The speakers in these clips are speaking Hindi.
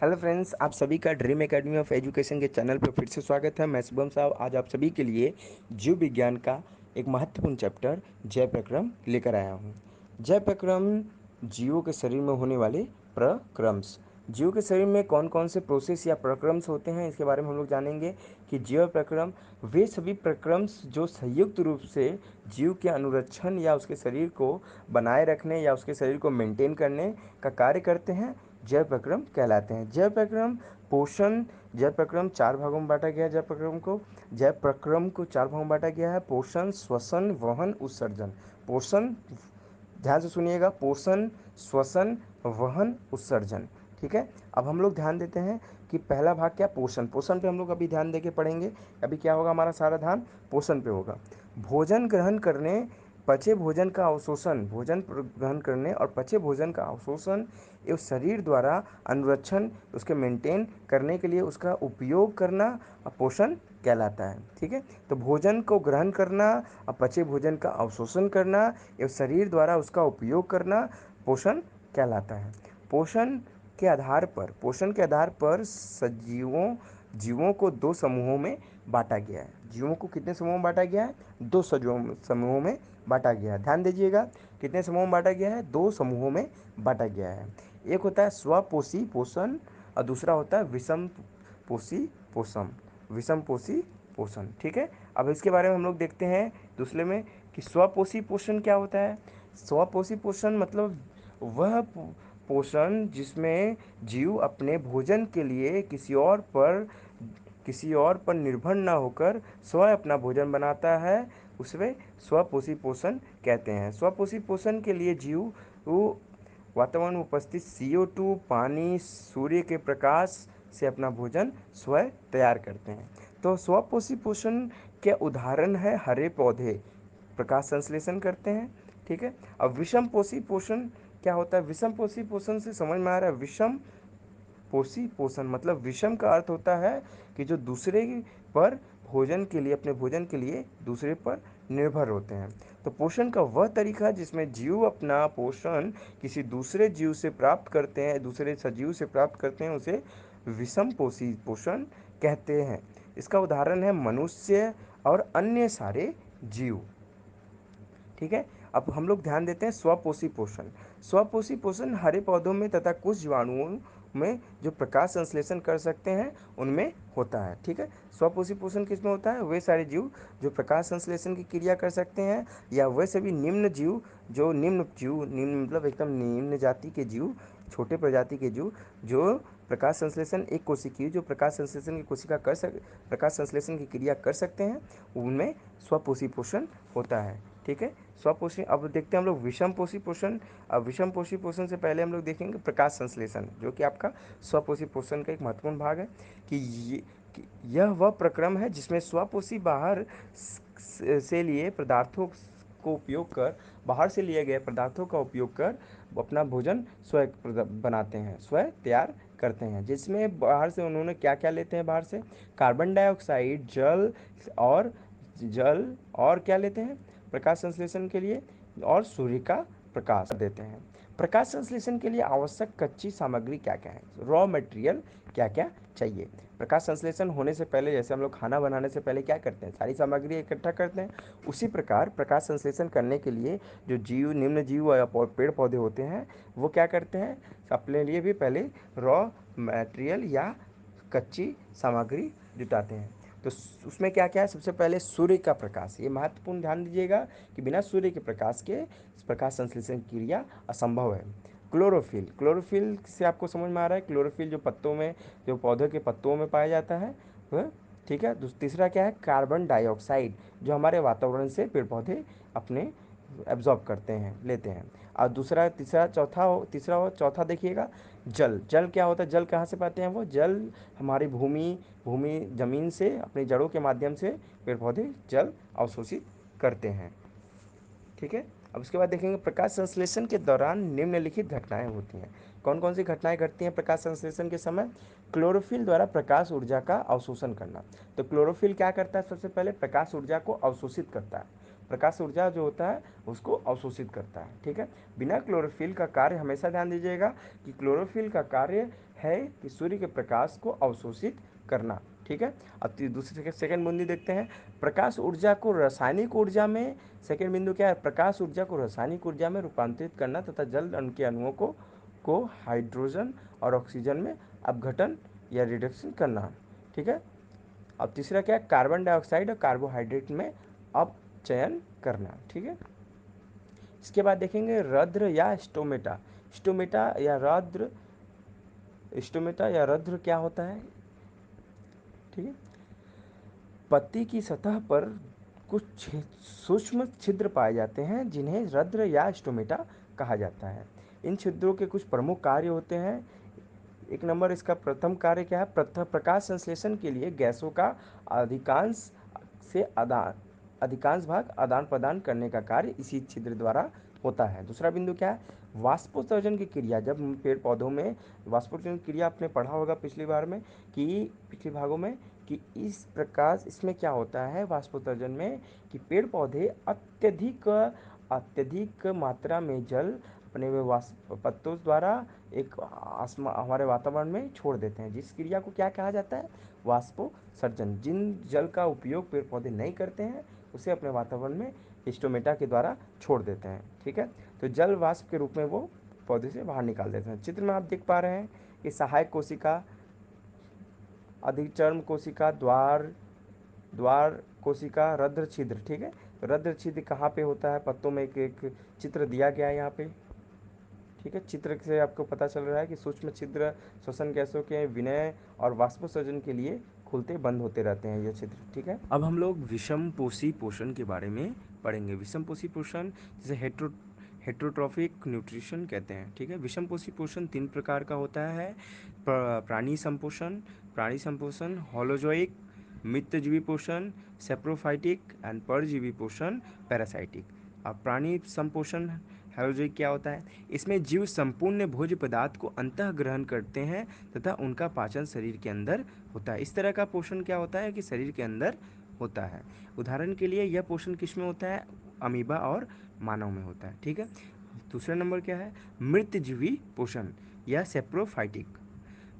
हेलो फ्रेंड्स, आप सभी का ड्रीम एकेडमी ऑफ एजुकेशन के चैनल पर फिर से स्वागत है। मैं शुभम साहब आज आप सभी के लिए जीव विज्ञान का एक महत्वपूर्ण चैप्टर जय प्रक्रम लेकर आया हूँ। जय प्रक्रम जीवों के शरीर में होने वाले प्रक्रम्स। जीव के शरीर में कौन कौन से प्रोसेस या प्रक्रम्स होते हैं, इसके बारे में हम लोग जानेंगे कि जीव प्रक्रम वे सभी प्रक्रम्स जो संयुक्त रूप से जीव के अनुरक्षण या उसके शरीर को बनाए रखने या उसके शरीर को मेंटेन करने का कार्य करते हैं, जय प्रक्रम कहलाते हैं। जय प्रक्रम पोषण जय प्रक्रम चार भागों में बांटा गया है। जय प्रक्रम को चार भागों में बांटा गया है: पोषण, श्वसन, वहन, उत्सर्जन। पोषण, ध्यान से सुनिएगा, पोषण, श्वसन, वहन, उत्सर्जन। ठीक है, अब हम लोग ध्यान देते हैं कि पहला भाग क्या, पोषण। पोषण पे हम लोग अभी ध्यान देके पढ़ेंगे। अभी क्या होगा, हमारा सारा ध्यान पोषण पे होगा। भोजन ग्रहण करने, पचे भोजन का अवशोषण, ग्रहण करने और पचे भोजन का अवशोषण एवं शरीर द्वारा अनुरक्षण, उसके मेंटेन करने के लिए उसका उपयोग करना पोषण कहलाता है। ठीक है, तो भोजन को ग्रहण करना और पचे भोजन का अवशोषण करना एवं शरीर द्वारा उसका उपयोग करना पोषण कहलाता है। पोषण के आधार पर सजीवों जीवों को दो समूहों में बांटा गया है। जीवों को कितने समूहों में बांटा गया है? दो समूहों में बांटा गया है। ध्यान दीजिएगा, कितने समूहों में बांटा गया है? दो समूहों में बांटा गया है। एक होता है स्वपोषी पोषण और दूसरा होता है विषम पोषी पोषण। विषम पोषी पोषण, ठीक है। अब इसके बारे में हम लोग देखते हैं दूसरे में कि स्वपोषी पोषण क्या होता है। स्वपोषी पोषण मतलब वह पोषण जिसमें जीव अपने भोजन के लिए किसी और पर निर्भर न होकर स्वयं अपना भोजन बनाता है, उसे स्वपोषी पोषण कहते हैं। स्वपोषी पोषण के लिए जीव वातावरण में उपस्थित CO2, पानी, सूर्य के प्रकाश से अपना भोजन स्वयं तैयार करते हैं। तो स्वपोषी पोषण के उदाहरण है हरे पौधे, प्रकाश संश्लेषण करते हैं। ठीक है, अब विषम पोषी पोषण क्या होता है? विषम पोषी पोषण से समझ में आ रहा है, विषम पोषी पोषण मतलब विषम का अर्थ होता है कि जो दूसरे पर भोजन के लिए, अपने भोजन के लिए दूसरे पर निर्भर होते हैं। तो पोषण का वह तरीका जिसमें जीव अपना पोषण किसी दूसरे जीव से प्राप्त करते हैं, दूसरे सजीव से प्राप्त करते हैं, उसे विषम पोषी पोषण कहते हैं। इसका उदाहरण है मनुष्य और अन्य सारे जीव। ठीक है, अब हम लोग ध्यान देते हैं स्वपोषी पोषण। स्वपोषी पोषण हरे पौधों में तथा कुछ जीवाणुओं में जो प्रकाश संश्लेषण कर सकते हैं उनमें होता है। ठीक है, स्वपोषी पोषण किस में होता है? वे सारे जीव जो प्रकाश संश्लेषण की क्रिया कर सकते हैं, या वे सभी निम्न मतलब एकदम निम्न जाति के जीव, छोटे प्रजाति के जीव जो प्रकाश संश्लेषण एक कोशिकीय जो प्रकाश संश्लेषण की कोशिका कर सक प्रकाश संश्लेषण की क्रिया कर सकते हैं, उनमें स्वपोषी पोषण होता है। ठीक है, स्वपोषी। अब देखते हैं हम लोग विषम पोषी पोषण। अब विषम पोषी पोषण से पहले हम लोग देखेंगे प्रकाश संश्लेषण, जो कि आपका स्वपोषी पोषण का एक महत्वपूर्ण भाग है। कि यह वह प्रक्रम है जिसमें स्वपोषी से लिए पदार्थों को उपयोग कर बाहर से लिए गए पदार्थों का उपयोग कर अपना भोजन स्वयं बनाते हैं, स्वयं तैयार करते हैं। जिसमें बाहर से उन्होंने क्या क्या लेते हैं? बाहर से कार्बन डाइऑक्साइड, और जल और क्या लेते हैं प्रकाश संश्लेषण के लिए? और सूर्य का प्रकाश देते हैं। प्रकाश संश्लेषण के लिए आवश्यक कच्ची सामग्री क्या क्या है? रॉ मटेरियल क्या क्या चाहिए? प्रकाश संश्लेषण होने से पहले, जैसे हम लोग खाना बनाने से पहले क्या करते हैं? सारी सामग्री इकट्ठा करते हैं। उसी प्रकार प्रकाश संश्लेषण करने के लिए जो निम्न जीव या पेड़ पौधे होते हैं, वो क्या करते हैं? अपने लिए भी पहले रॉ मटेरियल या कच्ची सामग्री जुटाते हैं। तो उसमें क्या क्या है? सबसे पहले सूर्य का प्रकाश, ये महत्वपूर्ण ध्यान दीजिएगा कि बिना सूर्य के प्रकाश के प्रकाश संश्लेषण क्रिया असंभव है। क्लोरोफिल से आपको समझ में आ रहा है, क्लोरोफिल जो पौधे के पत्तों में पाया जाता है वह। ठीक है, तीसरा क्या है? कार्बन डाइऑक्साइड, जो हमारे वातावरण से पेड़ पौधे अपने एब्जॉर्ब करते हैं, लेते हैं। और चौथा देखिएगा, जल क्या होता है? जल कहाँ से पाते हैं? वो जल हमारी भूमि जमीन से अपनी जड़ों के माध्यम से पेड़ पौधे जल अवशोषित करते हैं। ठीक है, अब उसके बाद देखेंगे प्रकाश संश्लेषण के दौरान निम्नलिखित घटनाएं होती हैं। कौन कौन सी घटनाएं घटती हैं प्रकाश संश्लेषण के समय? क्लोरोफिल द्वारा प्रकाश ऊर्जा का अवशोषण करना। तो क्लोरोफिल क्या करता है? सबसे पहले प्रकाश ऊर्जा को अवशोषित करता है। प्रकाश ऊर्जा जो होता है उसको अवशोषित करता है। ठीक है, बिना क्लोरोफिल का कार्य, हमेशा ध्यान दीजिएगा कि क्लोरोफिल का कार्य है कि सूर्य के प्रकाश को अवशोषित करना। ठीक है। अब दूसरे सेकंड बिंदु देखते हैं, प्रकाश ऊर्जा को रासायनिक ऊर्जा में। सेकंड बिंदु क्या है, प्रकाश ऊर्जा को रासायनिक ऊर्जा में रूपांतरित करना तथा जल के अणुओं को हाइड्रोजन और ऑक्सीजन में अपघटन या रिडक्शन करना। ठीक है। अब तीसरा क्या है, कार्बन डाइऑक्साइड और कार्बोहाइड्रेट में अपचयन करना। ठीक है। इसके बाद देखेंगे रद्र या स्टोमेटा। स्टोमेटा या रद्र क्या होता है। ठीक है। पत्ती की सतह पर कुछ सूक्ष्म छिद्र पाए जाते हैं जिन्हें रद्र या स्टोमेटा कहा जाता है। इन छिद्रों के कुछ प्रमुख कार्य होते हैं। एक नंबर इसका प्रथम कार्य क्या है, प्रकाश संश्लेषण के लिए गैसों का अधिकांश से आदान अधिकांश भाग आदान प्रदान करने का कार्य इसी छिद्र द्वारा होता है। दूसरा बिंदु क्या है, वाष्पोत्सर्जन की क्रिया। जब पेड़ पौधों में वाष्पोत्सर्जन की क्रिया आपने पढ़ा होगा पिछली भागों में कि इस प्रकार इसमें क्या होता है वाष्पोत्सर्जन में, कि पेड़ पौधे अत्यधिक मात्रा में जल अपने पत्तों द्वारा एक हमारे वातावरण में छोड़ देते हैं, जिस क्रिया को क्या कहा जाता है, वाष्पोत्सर्जन। जिन जल का उपयोग पेड़ पौधे नहीं करते हैं उसे अपने वातावरण में स्टोमेटा के द्वारा छोड़ देते हैं। ठीक है। तो जल वाष्प के रूप में वो पौधे से बाहर निकाल देते हैं। चित्र में आप देख पा रहे हैं कि सहायक कोशिका, अधिचर्म कोशिका, द्वार द्वार कोशिका, रद्र छिद्र। ठीक है। तो रद्र छिद्र कहाँ पे होता है, पत्तों में एक चित्र दिया गया है यहाँ पे। ठीक है। चित्र से आपको पता चल रहा है कि सूक्ष्म छिद्र श्वसन गैसों के विनय और वाष्पोत्सर्जन के लिए खुलते बंद होते रहते हैं ये छिद्र। ठीक है। अब हम लोग विषम पोषी पोषण के बारे में पढ़ेंगे। विषम पोषी पोषण जिसे हेट्रोट्रॉफिक न्यूट्रिशन कहते हैं। ठीक है। विषम पोषी पोषण 3 प्रकार का होता है, प्राणी संपोषण, होलोजोइक मित्रजीवी पोषण, सेप्रोफाइटिक एंड परजीवी पोषण, पैरासाइटिक। अब प्राणी संपोषण हेलोजोइक क्या होता है, इसमें जीव संपूर्ण भोज्य पदार्थ को अंतः ग्रहण करते हैं तथा उनका पाचन शरीर के अंदर होता है। इस तरह का पोषण क्या होता है कि शरीर के अंदर होता है। उदाहरण के लिए यह पोषण किस में होता है, अमीबा और मानव में होता है। ठीक है। दूसरा नंबर क्या है, मृतजीवी पोषण या सेप्रोफाइटिक।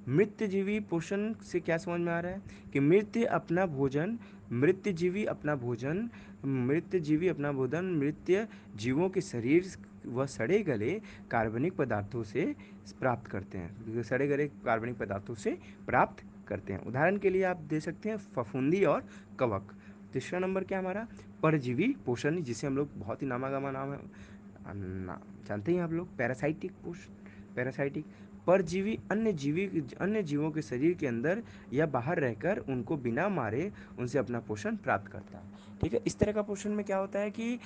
मृत्यजीवी पोषण से क्या समझ में आ रहा है कि मृत्यजीवी अपना भोजन मृत्य जीवों के शरीर व सड़े गले कार्बनिक पदार्थों से प्राप्त करते हैं, सड़े गले कार्बनिक पदार्थों से प्राप्त करते हैं। उदाहरण के लिए आप दे सकते हैं फफूंदी और कवक। तीसरा नंबर क्या हमारा, परजीवी पोषण, जिसे हम लोग बहुत ही नामागामा नाम है जानते हैं आप लोग, पैरासाइटिक पोषण। पैरासाइटिक परजीवी अन्य जीवों के शरीर के अंदर या बाहर रहकर उनको बिना मारे उनसे अपना पोषण प्राप्त करता है। ठीक है। इस तरह का पोषण में क्या होता है कि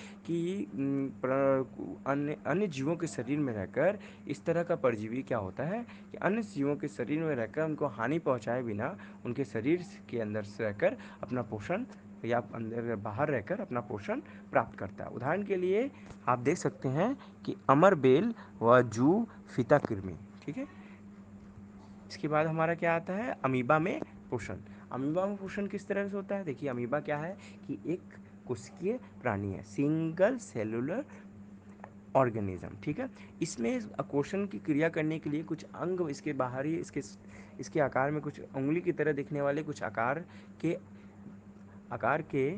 अन्य अन्य जीवों के शरीर में रहकर इस तरह का परजीवी क्या होता है कि अन्य जीवों के शरीर में रहकर उनको हानि पहुंचाए बिना उनके शरीर के अंदर से रहकर अपना पोषण या अंदर बाहर रहकर अपना पोषण प्राप्त करता है। उदाहरण के लिए आप देख सकते हैं कि अमरबेल व जू फीता कृमि। ठीक है। इसके बाद हमारा क्या आता है, अमीबा में पोषण। अमीबा में पोषण किस तरह से होता है, देखिए अमीबा क्या है कि एक कोशिकीय प्राणी है, सिंगल सेलुलर ऑर्गेनिज्म। ठीक है। इसमें अकोषण की क्रिया करने के लिए कुछ अंग इसके बाहरी इसके आकार में कुछ उंगली की तरह दिखने वाले कुछ के आकार के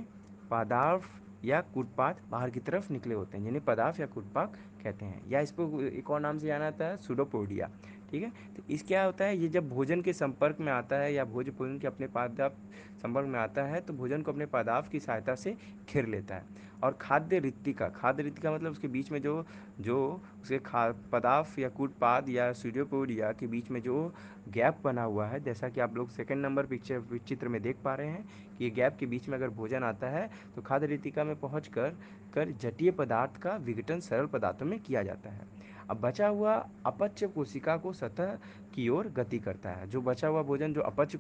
पदार्थ या कूटपाथ बाहर की तरफ निकले होते हैं, जिन्हें पदार्थ या कूटपाथ कहते हैं, या इसको एक और नाम से जाना जाता है सूडोपोडिया। ठीक है। तो इस क्या होता है, ये जब भोजन के संपर्क में आता है या भोजन के अपने पदार्थ संपर्क में आता है तो भोजन को अपने पदार्थ की सहायता से घेर लेता है। और खाद्य रिक्तिका मतलब उसके बीच में जो जो उसके पदार्थ या कूटपाद या सूडोपोडिया के बीच में जो गैप बना हुआ है, जैसा कि आप लोग सेकंड नंबर चित्र में देख पा रहे हैं कि ये गैप के बीच में अगर भोजन आता है तो खाद्य रिक्तिका में पहुँच कर जटीय पदार्थ का विघटन सरल पदार्थों में किया जाता है। अब बचा हुआ अपच कोशिका को सतह की ओर गति करता है। जो बचा हुआ भोजन जो अपच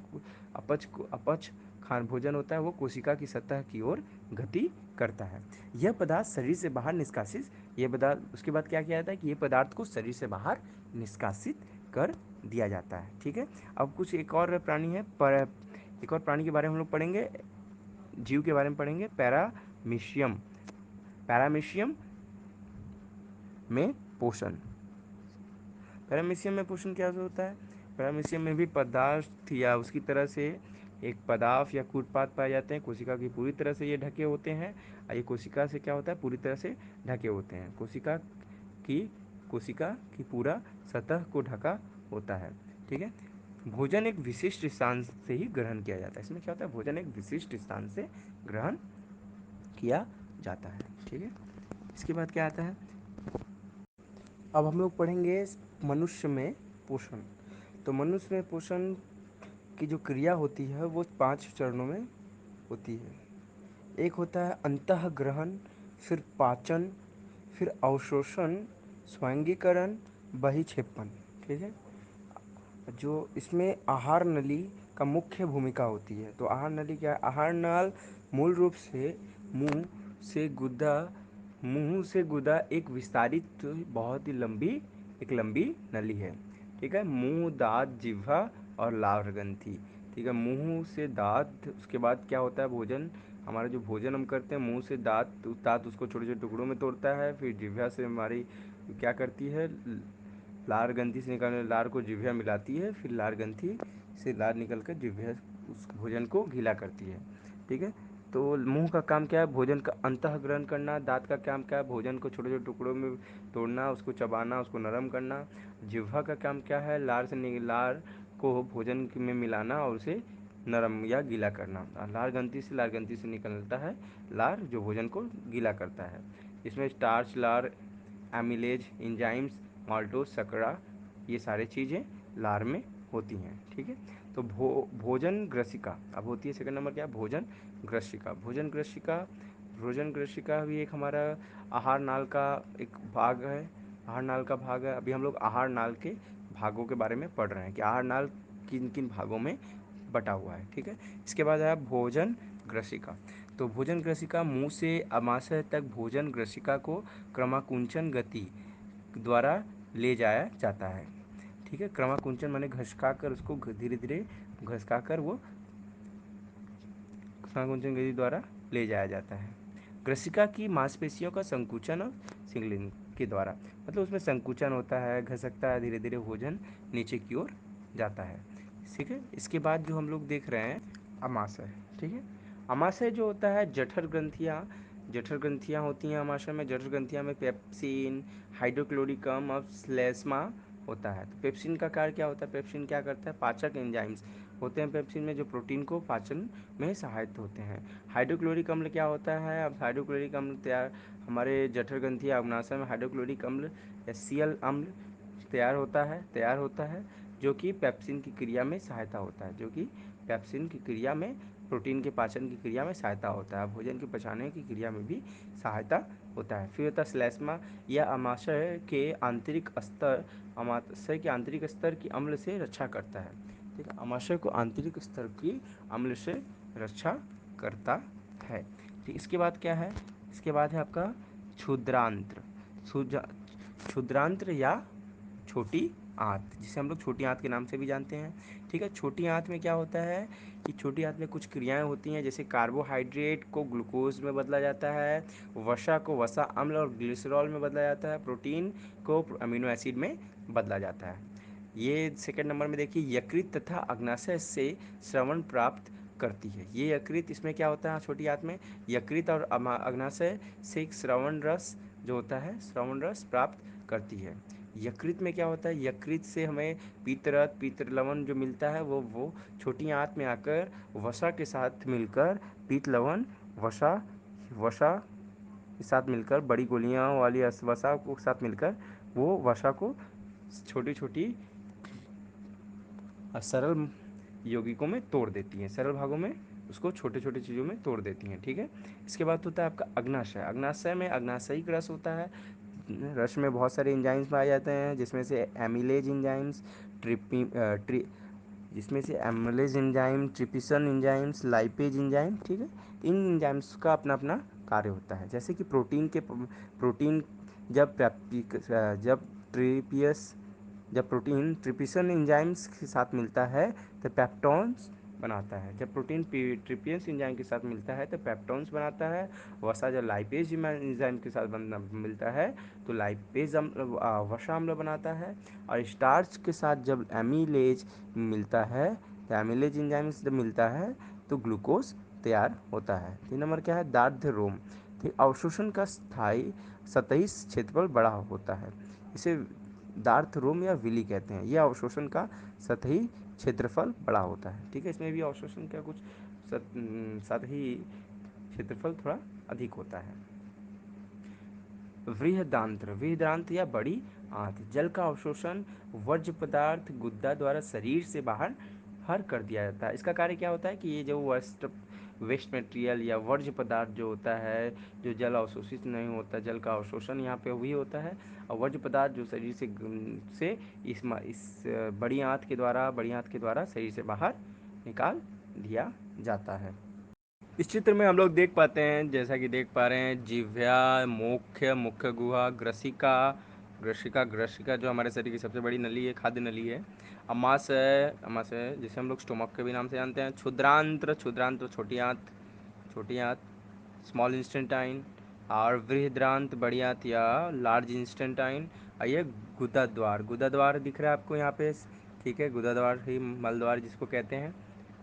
खान भोजन होता है वो कोशिका की सतह की ओर गति करता है। यह पदार्थ शरीर से बाहर निष्कासित ये पदार्थ उसके बाद क्या किया जाता है कि ये पदार्थ को शरीर से बाहर निष्कासित कर दिया जाता है। ठीक है। अब कुछ एक और प्राणी है, एक और प्राणी के बारे में हम लोग पढ़ेंगे, जीव के बारे में पढ़ेंगे, पैरामीशियम। पैरामीशियम में पोषण। पैरामीशियम में पोषण क्या होता है, पैरामीशियम में भी पदार्थ या उसकी तरह से एक पदार्थ या कूटपाद पाए जाते हैं। कोशिका की पूरी तरह से ये ढके होते हैं, और ये कोशिका से क्या होता है, पूरी तरह से ढके होते हैं। की कोशिका की पूरा सतह को ढका होता है। ठीक है। भोजन एक विशिष्ट स्थान से ही ग्रहण किया जाता है। इसमें क्या होता है, भोजन एक विशिष्ट स्थान से ग्रहण किया जाता है। ठीक है। इसके बाद क्या आता है, अब हम लोग पढ़ेंगे मनुष्य में पोषण। तो मनुष्य में पोषण की जो क्रिया होती है वो 5 चरणों में होती है। एक होता है अंतःग्रहण, फिर पाचन, फिर अवशोषण, स्वांगीकरण, बहिक्षेपण। ठीक है। जो इसमें आहार नली का मुख्य भूमिका होती है। तो आहार नली क्या है, आहार नाल मूल रूप से मुंह से गुदा मुंह से गुदा एक विस्तारित बहुत ही लंबी नली है। ठीक है। मुंह, दांत, जिह्वा और लार ग्रंथि। ठीक है। मुंह से दांत, उसके बाद क्या होता है, भोजन, हमारा जो भोजन हम करते हैं, मुंह से दांत उसको छोटे छोटे टुकड़ों में तोड़ता है। फिर जिह्वा से हमारी क्या करती है, लार ग्रंथि से निकलने लार को जिह्वा मिलाती है। फिर लार ग्रंथि से लार निकल कर जिह्वा उस भोजन को गीला करती है। ठीक है। तो मुंह का काम क्या है, भोजन का अंतः ग्रहण करना। दांत का काम क्या है, भोजन को छोटे छोटे टुकड़ों में तोड़ना, उसको चबाना, उसको नरम करना। जिह्वा का काम क्या है, लार को भोजन में मिलाना और उसे नरम या गीला करना। और लार ग्रंथि से निकलता है लार, जो भोजन को गीला करता है। इसमें स्टार्च, लार, एमिलेज, इंजाइम्स, माल्टोज, शकरा, ये सारी चीज़ें लार में होती हैं। ठीक है। तो भोजन ग्रसिका अब होती है, सेकंड नंबर क्या है, भोजन ग्रसिका। भोजन ग्रसिका भी एक हमारा आहार नाल का एक भाग है। आहार नाल का भाग है। अभी हम लोग आहार नाल के भागों के बारे में पढ़ रहे हैं कि आहार नाल किन किन भागों में बटा हुआ है। ठीक है। इसके बाद आया भोजन ग्रसिका। तो भोजन ग्रसिका मुंह से अमाशय तक भोजन ग्रसिका को क्रमाकुंचन गति द्वारा ले जाया जाता है। ठीक है। क्रमाकुंचन माने घसका कर, उसको धीरे धीरे घसका कर वो क्रमाकुंचन गति द्वारा ले जाया जाता है। ग्रसिका की मांसपेशियों का संकुचन और सिंगलिंग के द्वारा, मतलब उसमें संकुचन होता है, घसकता है, धीरे धीरे भोजन नीचे की ओर जाता है। ठीक है। इसके बाद जो हम लोग देख रहे हैं अमाशय। ठीक है। अमाशय जो होता है, जठर ग्रंथियाँ होती हैं अमाशय में। जठर ग्रंथियाँ में पेप्सिन, हाइड्रोक्लोरिकम और स्लेस्मा होता है। तो पेप्सिन का कार्य क्या होता है, पेप्सिन क्या करता है, पाचक एंजाइम्स होते हैं पेप्सिन में, जो प्रोटीन को पाचन में सहायक होते हैं। हाइड्रोक्लोरिक अम्ल क्या होता है, अब हाइड्रोक्लोरिक अम्ल हमारे जठर ग्रंथि अग्नाशय में हाइड्रोक्लोरिक अम्ल HCl अम्ल तैयार होता है, जो कि पेप्सिन की क्रिया में सहायता होता है, जो कि पेप्सिन की क्रिया में, प्रोटीन के पाचन की क्रिया में सहायता होता है, भोजन के पचाने की क्रिया में भी सहायता होता है। फिर होता है श्लेष्मा, यह अमाशय के आंतरिक स्तर की अम्ल से रक्षा करता है। ठीक है। अमाशय को आंतरिक स्तर की अम्ल से रक्षा करता है। ठीक। इसके बाद क्या है, इसके बाद है आपका क्षुद्रांत्र। क्षुद्रांत्र या छोटी आंत, जिसे हम लोग छोटी आंत के नाम से भी जानते हैं। ठीक है। छोटी आंत में क्या होता है कि छोटी आंत में कुछ क्रियाएं होती हैं, जैसे कार्बोहाइड्रेट को ग्लूकोज में बदला जाता है, वसा को वसा अम्ल और ग्लिसरॉल में बदला जाता है, प्रोटीन को अमीनो एसिड में बदला जाता है। ये सेकंड नंबर में देखिए, यकृत तथा अग्नाशय से श्रवण प्राप्त करती है। ये यकृत, इसमें क्या होता है छोटी आंत में, यकृत और अग्नाशय से एक श्रवण रस जो होता है, श्रवण रस प्राप्त करती है। यकृत में क्या होता है, यकृत से हमें पित्तरस, पित्त लवण जो मिलता है वो छोटी आंत में आकर वसा के साथ मिलकर, पित्त लवण वसा वसा के साथ मिलकर, बड़ी गोलियां वाली वसा को साथ मिलकर वो वसा को छोटी छोटी सरल यौगिकों में तोड़ देती हैं, सरल भागों में उसको छोटे छोटे चीज़ों में तोड़ देती हैं। ठीक है। इसके बाद होता है आपका अग्नाशय। अग्नाशय में अग्नाशयिक रस होता है। रस में बहुत सारे एंजाइम्स पाए जाते हैं, जिसमें से एमिलेज एंजाइम्स, ट्रिपी ट्रि जिसमें से amylase enzyme, trypsin enzymes, lipase enzyme. ठीक है। इन एंजाइम्स का अपना अपना कार्य होता है। जैसे कि प्रोटीन जब जब ट्रिपियस जब प्रोटीन ट्रिप्सिन एंजाइम्स के साथ मिलता है तो पेप्टोन्स बनाता है। जब प्रोटीन ट्रिप्सिन एंजाइम के साथ मिलता है तो पेप्टोन्स बनाता है। वसा जब लाइपेज एंजाइम के साथ मिलता है तो लाइपेज वसा अम्ल बनाता है। और स्टार्च के साथ जब एमिलेज मिलता है तो एमिलेज एंजाइम से जब मिलता है तो ग्लूकोज तैयार होता है। 3 नंबर क्या है, दार्ढ्य रोम। ठीक, अवशोषण का स्थायी सतही क्षेत्रफल बड़ा होता है, इसे दार्थ रोम या विली कहते हैं। यह अवशोषण का सतही क्षेत्रफल बड़ा होता है। ठीक है, इसमें भी अवशोषण का कुछ सतही क्षेत्रफल थोड़ा अधिक होता है। वृहदांत्र, वृहदांत्र या बड़ी आंत, जल का अवशोषण वर्ज्य पदार्थ गुद्दा द्वारा शरीर से बाहर हर कर दिया जाता है। इसका कार्य क्या होता है कि ये जो वेस्ट मटेरियल या वर्ज्य पदार्थ जो होता है, जो जल अवशोषित नहीं होता, जल का अवशोषण यहाँ पे वही होता है, और वर्ज्य पदार्थ जो शरीर से इस बड़ी आंत के द्वारा शरीर से बाहर निकाल दिया जाता है। इस चित्र में हम लोग देख पाते हैं, जैसा कि देख पा रहे हैं, जिह्वा, मुख्य गुहा, ग्रसिका, ग्रसिका जो हमारे शरीर की सबसे बड़ी नली है, खाद्य नली है। अमाशय जिसे हम लोग स्टोमक के भी नाम से जानते हैं। क्षुद्रांत्र, छोटी आंत, स्मॉल इंस्टेंटाइन। और वृहद्रांत, बड़ी आंत या लार्ज इंस्टेंटाइन। और ये गुदा द्वार दिख रहा है आपको यहाँ पे। ठीक है, गुदा द्वार ही मल द्वार जिसको कहते हैं।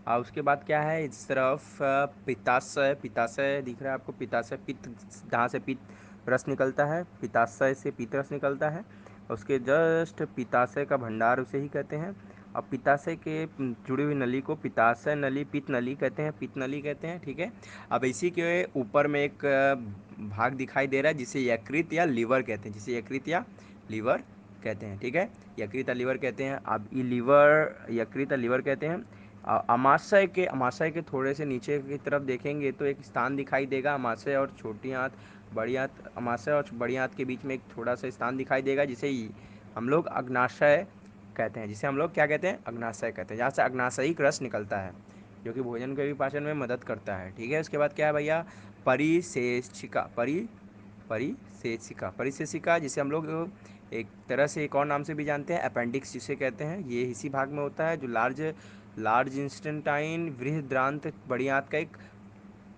और उसके बाद क्या है, इस तरफ पित्ताशय दिख रहा है आपको। पित्ताशय पित्त, जहाँ से पित्त रस निकलता है, पित्ताशय से पित्त रस निकलता है। उसके जस्ट पित्ताशय का भंडार उसे ही कहते हैं। और पित्ताशय के जुड़ी हुई नली को पित्ताशय नली, पित्त नली कहते हैं, पित्त नली कहते हैं। ठीक है, अब इसी के ऊपर में एक भाग दिखाई दे रहा है जिसे यकृत या लीवर कहते हैं, ठीक है, यकृत या लीवर कहते हैं। अब ये लीवर, यकृत या लीवर कहते हैं। अमाशय के थोड़े से नीचे की तरफ देखेंगे तो एक स्थान दिखाई देगा, अमाशय और छोटी आंत, बड़ी आंत, अमाशय और बड़ी आंत के बीच में एक थोड़ा सा स्थान दिखाई देगा जिसे हम लोग अग्नाशय कहते हैं, अग्नाशय कहते हैं, जहाँ से अग्नाशयिक रस निकलता है जो कि भोजन के भी पाचन में मदद करता है। ठीक है, उसके बाद क्या है भैया, परिशेषिका जिसे हम लोग एक तरह से एक और नाम से भी जानते हैं, अपेंडिक्स जिसे कहते हैं। ये इसी भाग में होता है जो लार्ज इंस्टेंटाइन वृहद्रांत बड़ी आंत का एक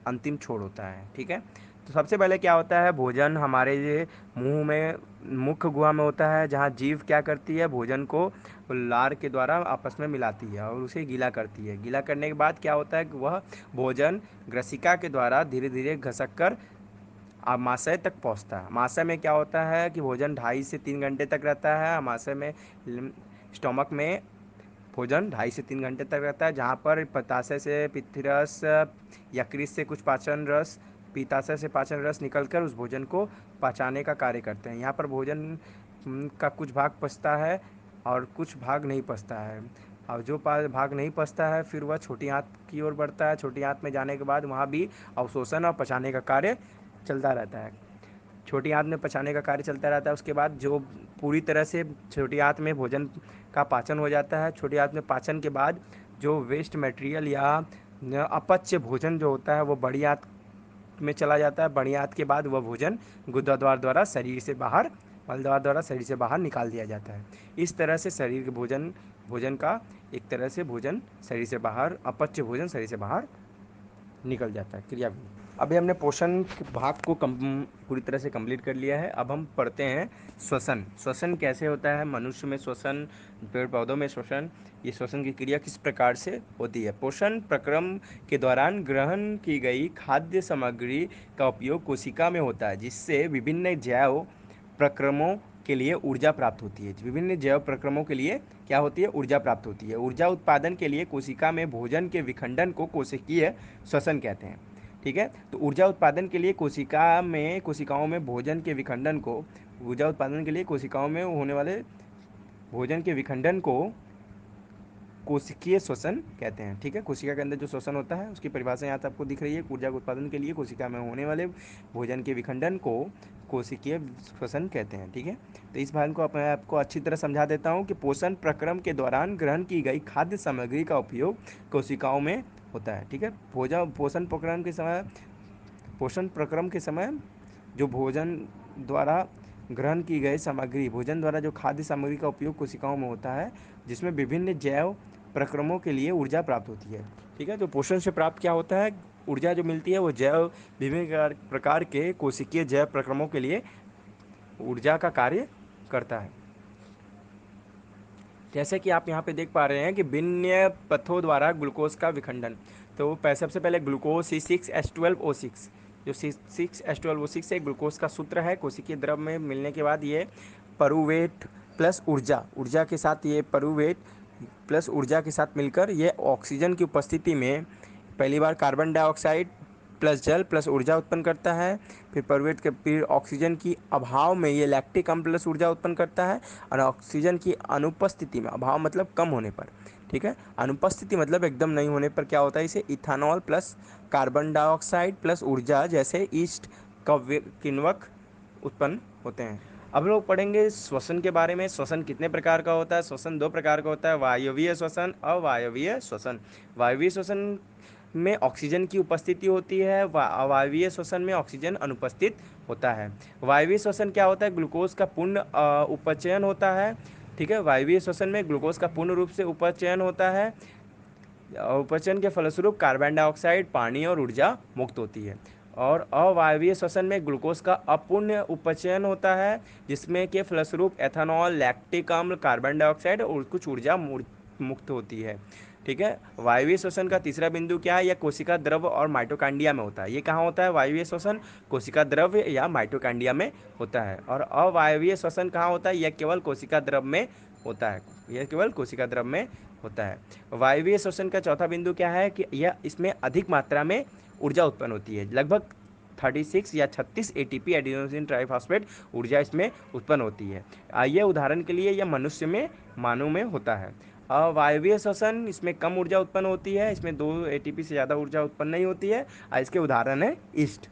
अंतिम छोड़ होता है। ठीक है, तो सबसे पहले क्या होता है, भोजन हमारे ये मुंह में, मुख्य गुहा में होता है, जहाँ जीभ क्या करती है, भोजन को लार के द्वारा आपस में मिलाती है और उसे गीला करती है। गीला करने के बाद क्या होता है कि वह भोजन ग्रसिका के द्वारा धीरे धीरे घसक कर आमाशय तक पहुंचता है। आमाशय में क्या होता है कि भोजन 2.5 से 3 घंटे तक रहता है। आमाशय में, स्टोमक में भोजन 2.5 से 3 घंटे तक रहता है, जहाँ पर पित्ताशय से पित्तरस, यकृत से कुछ पाचन रस, पित्ताशय से पाचन रस निकलकर उस भोजन को पचाने का कार्य करते हैं। यहाँ पर भोजन का कुछ भाग पचता है और कुछ भाग नहीं पचता है, और जो भाग नहीं पचता है फिर वह छोटी आंत की ओर बढ़ता है। छोटी आंत में जाने के बाद वहाँ भी अवशोषण और पचाने का कार्य चलता रहता है। छोटी आंत में पचाने का कार्य चलता रहता है। उसके बाद जो पूरी तरह से छोटी आंत में भोजन का पाचन हो जाता है, छोटी आंत में पाचन के बाद जो वेस्ट मटेरियल या अपच्य भोजन जो होता है वो बड़ी आंत में चला जाता है। बड़ी आंत के बाद वह भोजन गुदा द्वार द्वारा शरीर से बाहर, मल द्वार द्वारा शरीर से बाहर निकाल दिया जाता है। इस तरह से शरीर के भोजन का एक तरह से भोजन शरीर से बाहर, अपच्य भोजन शरीर से बाहर निकल जाता है। क्रिया भी, अभी हमने पोषण के भाग को पूरी तरह से कंप्लीट कर लिया है। अब हम पढ़ते हैं श्वसन कैसे होता है, मनुष्य में श्वसन, पेड़ पौधों में श्वसन, ये श्वसन की क्रिया किस प्रकार से होती है। पोषण प्रक्रम के दौरान ग्रहण की गई खाद्य सामग्री का उपयोग कोशिका में होता है, जिससे विभिन्न जैव प्रक्रमों के लिए ऊर्जा प्राप्त होती है। विभिन्न जैव प्रक्रमों के लिए क्या होती है, ऊर्जा प्राप्त होती है। ऊर्जा उत्पादन के लिए कोशिका में भोजन के विखंडन को कोशिकीय श्वसन कहते हैं। ठीक है, तो ऊर्जा उत्पादन के लिए कोशिकाओं में भोजन के विखंडन को, ऊर्जा उत्पादन के लिए कोशिकाओं में होने वाले भोजन के विखंडन को कोशिकीय श्वसन कहते हैं। ठीक है, कोशिका के अंदर जो श्वसन होता है उसकी परिभाषा यहाँ आपको दिख रही है। ऊर्जा के उत्पादन के लिए कोशिका में होने वाले भोजन के विखंडन को कोशिकीय श्वसन कहते हैं। ठीक है, तो इस भाग को मैं आपको अच्छी तरह समझा देता हूँ कि पोषण प्रक्रम के दौरान ग्रहण की गई खाद्य सामग्री का उपयोग कोशिकाओं में होता है। ठीक है, पोषण प्रक्रम के समय जो भोजन द्वारा ग्रहण की गई सामग्री, भोजन द्वारा जो खाद्य सामग्री का उपयोग कोशिकाओं में होता है, जिसमें विभिन्न जैव प्रक्रमों के लिए ऊर्जा प्राप्त होती है। ठीक है, तो पोषण से प्राप्त क्या होता है, ऊर्जा जो मिलती है वो जैव विभिन्न प्रकार के कोशिकीय जैव प्रक्रमों के लिए ऊर्जा का कार्य करता है। जैसे कि आप यहाँ पे देख पा रहे हैं कि भिन्न पथों द्वारा ग्लूकोज का विखंडन। तो सबसे पहले ग्लूकोज C6H12O6, जो C6H12O6 है ग्लूकोज का सूत्र है। कोशिकीय द्रव में मिलने के बाद ये परुवेट प्लस ऊर्जा, ऊर्जा के साथ ये परुवेट प्लस ऊर्जा के साथ मिलकर ये ऑक्सीजन की उपस्थिति में पहली बार कार्बन डाइऑक्साइड प्लस जल प्लस ऊर्जा उत्पन्न करता है। फिर परवेट के फिर ऑक्सीजन की अभाव में ये लैक्टिक अम्ल प्लस ऊर्जा उत्पन्न करता है। और ऑक्सीजन की अनुपस्थिति में, अभाव मतलब कम होने पर, ठीक है, अनुपस्थिति मतलब एकदम नहीं होने पर क्या होता है, इसे ethanol plus carbon dioxide plus ऊर्जा जैसे ईस्ट किण्वक उत्पन्न होते हैं। अब लोग पढ़ेंगे श्वसन के बारे में। श्वसन कितने प्रकार का होता है? श्वसन दो प्रकार का होता है, वायवीय श्वसन, अवायवीय श्वसन। वायवीय श्वसन में ऑक्सीजन की उपस्थिति होती है, अवायवीय श्वसन में ऑक्सीजन अनुपस्थित होता है। वायवीय श्वसन क्या होता है? ग्लूकोज का पूर्ण उपचयन होता है। ठीक है, वायवीय श्वसन में ग्लूकोज का पूर्ण रूप से उपचयन होता है। उपचयन के फलस्वरूप कार्बन डाइऑक्साइड, पानी और ऊर्जा मुक्त होती है। और अवायवीय श्वसन में ग्लूकोज का अपूर्ण उपचयन होता है, जिसमें के फलस्वरूप एथेनॉल, लैक्टिक अम्ल, कार्बन डाइऑक्साइड और कुछ ऊर्जा मुक्त होती है। ठीक है, वायवीय श्वसन का तीसरा बिंदु क्या है? यह कोशिका द्रव और माइटोकांड्रिया में होता है। ये कहाँ होता है वायवीय श्वसन? कोशिका द्रव या माइटोकांड्रिया में होता है। और अवायवीय श्वसन कहाँ होता है? यह केवल कोशिका द्रव में होता है, यह केवल कोशिका द्रव में होता है। वायवीय श्वसन का चौथा बिंदु क्या है कि यह इसमें अधिक मात्रा में ऊर्जा उत्पन्न होती है। लगभग 36 या 36 ATP एडिनोसिन ट्राइफॉस्फेट ऊर्जा इसमें उत्पन्न होती है। आइए उदाहरण के लिए यह मनुष्य में, मानव में होता है। अवायवीय श्वसन, इसमें कम ऊर्जा उत्पन्न होती है, इसमें 2 ATP से ज़्यादा ऊर्जा उत्पन्न नहीं होती है। इसके उदाहरण है ईस्ट।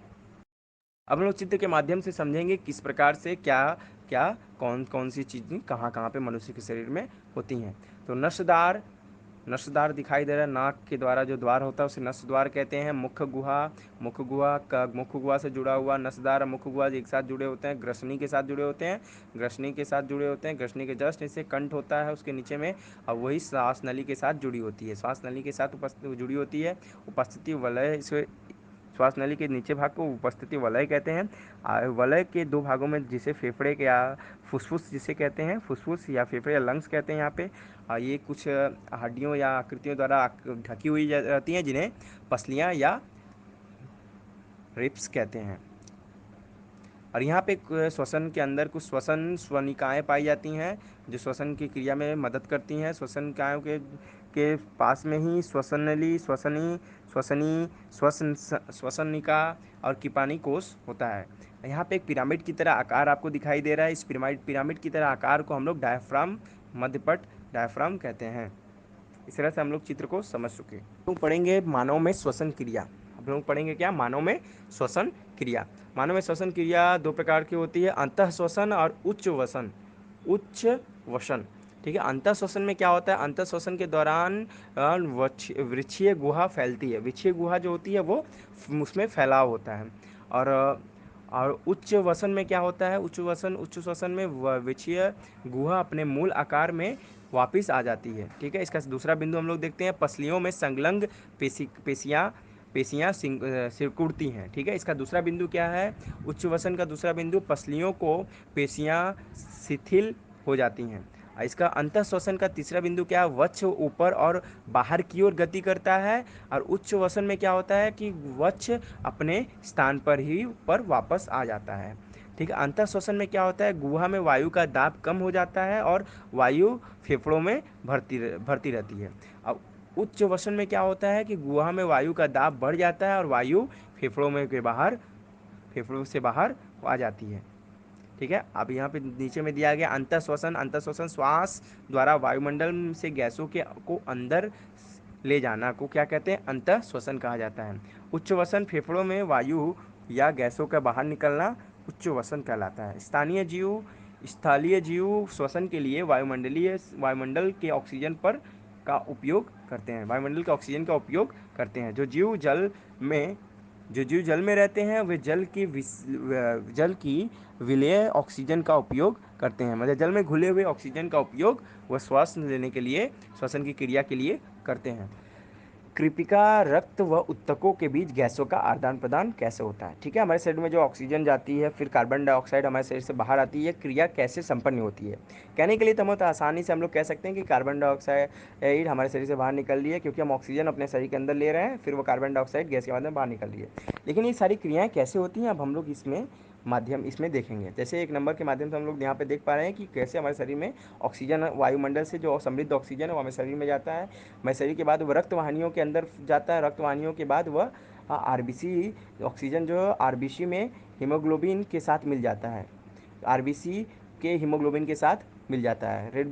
अब हम लोग चित्र के माध्यम से समझेंगे किस प्रकार से क्या क्या कौन कौन सी चीज़ें कहाँ कहाँ पे मनुष्य के शरीर में होती हैं। तो नसदार, नसदार दिखाई दे रहा है, नाक के द्वारा जो द्वार होता है उसे नस द्वार कहते हैं। मुख्य गुहा, मुख्य गुहा का मुख्य गुहा से जुड़ा हुआ नसदार और मुख्य गुहा एक साथ जुड़े होते हैं, ग्रसनी के साथ जुड़े होते हैं, ग्रसनी के साथ जुड़े होते हैं। ग्रसनी के जस्ट नीचे कंठ होता है उसके नीचे में, और वही श्वास नली के साथ जुड़ी होती है, श्वास नली के साथ जुड़ी होती है। उपस्थिति वलय, इसे श्वास नली के नीचे भाग को उपस्थिति वलय कहते हैं। वलय के दो भागों में, जिसे फेफड़े के या फुसफुस जिसे कहते हैं, फुसफुस या फेफड़े या लंग्स कहते हैं यहाँ पे। ये कुछ हड्डियों या आकृतियों द्वारा ढकी हुई रहती हैं, जिन्हें पसलियाँ या रिब्स कहते हैं। और यहाँ पे श्वसन के अंदर कुछ श्वसन स्वनिकाएँ पाई जाती हैं, जो श्वसन की क्रिया में मदद करती हैं। श्वसन निकायों के पास में ही श्वसन नली, श्वसनिका और किपानी कोश होता है। यहाँ पे एक पिरामिड की तरह आकार आपको दिखाई दे रहा है। इस पिरामिड की तरह आकार को हम लोग डायफ्राम, मध्यपट डायफ्राम कहते हैं। इस तरह से हम लोग चित्र को समझ चुके। तो पढ़ेंगे मानव में श्वसन क्रिया। हम लोग पढ़ेंगे क्या? मानव में श्वसन क्रिया। मानव में श्वसन क्रिया दो प्रकार की होती है, अंतः श्वसन और उच्च वसन, उच्च वसन। ठीक है, अंतः श्वसन में क्या होता है? अंतः श्वसन के दौरान वृक्षीय गुहा फैलती है। वृक्षीय गुहा जो होती है वो उसमें फैलाव होता है। और उच्च वसन में क्या होता है? उच्च श्वसन में वृक्षीय गुहा अपने मूल आकार में वापिस आ जाती है। ठीक है, इसका दूसरा बिंदु हम लोग देखते हैं, पसलियों में संलग्न पेशियाँ सिकुड़ती हैं। ठीक है, इसका दूसरा बिंदु क्या है? उच्च वसन का दूसरा बिंदु, पसलियों को पेशियाँ शिथिल हो जाती हैं। इसका अंतः श्वसन का तीसरा बिंदु क्या है? वक्ष ऊपर और बाहर की ओर गति करता है। और उच्च वसन में क्या होता है कि वक्ष अपने स्थान पर ही पर वापस आ जाता है। ठीक है, अंतः श्वसन में क्या होता है? गुहा में वायु का दाब कम हो जाता है और वायु फेफड़ों में भरती रहती है। अब उच्च वसन में क्या होता है कि गुहा में वायु का दाब बढ़ जाता है और वायु फेफड़ों से बाहर आ जाती है। ठीक है, अब यहाँ पे नीचे में दिया गया अंतः श्वसन श्वास द्वारा वायुमंडल से गैसों को अंदर ले जाना को क्या कहते हैं? अंतः श्वसन कहा जाता है। उच्च वसन, फेफड़ों में वायु या गैसों का बाहर निकलना उच्च वसन कहलाता है। स्थलीय जीव श्वसन के लिए वायुमंडल के ऑक्सीजन का उपयोग करते हैं, वायुमंडल के ऑक्सीजन का उपयोग करते हैं। जो जीव जल में जो जीव जल में रहते हैं वे जल की विलेय ऑक्सीजन का उपयोग करते हैं, मतलब जल में घुले हुए ऑक्सीजन का उपयोग वह श्वास लेने के लिए, श्वसन की क्रिया के लिए करते हैं। कृपिका रक्त व उत्तकों के बीच गैसों का आदान प्रदान कैसे होता है? ठीक है, हमारे शरीर में जो ऑक्सीजन जाती है फिर कार्बन डाइऑक्साइड हमारे शरीर से बाहर आती है, क्रिया कैसे संपन्न होती है? कहने के लिए तो बहुत आसानी से हम लोग कह सकते हैं कि कार्बन डाइऑक्साइड हमारे शरीर से बाहर निकल रही है, क्योंकि हम ऑक्सीजन अपने शरीर के अंदर ले रहे हैं, फिर वो कार्बन डाइऑक्साइड गैस के माध्यम बाहर निकल रही है। लेकिन ये सारी क्रियाएँ कैसे होती हैं, अब हम लोग इसमें देखेंगे। जैसे एक नंबर के माध्यम से हम लोग यहाँ पे देख पा रहे हैं कि कैसे हमारे शरीर में ऑक्सीजन वायुमंडल से जो समृद्ध ऑक्सीजन है वो हमारे शरीर में जाता है, हमारे शरीर के बाद वह रक्त वाहिनियों के अंदर जाता है, रक्त वाहिनियों के बाद वह आरबीसी ऑक्सीजन जो आरबीसी में हीमोग्लोबिन के साथ मिल जाता है, आरबीसी के हीमोग्लोबिन के साथ मिल जाता है, रेड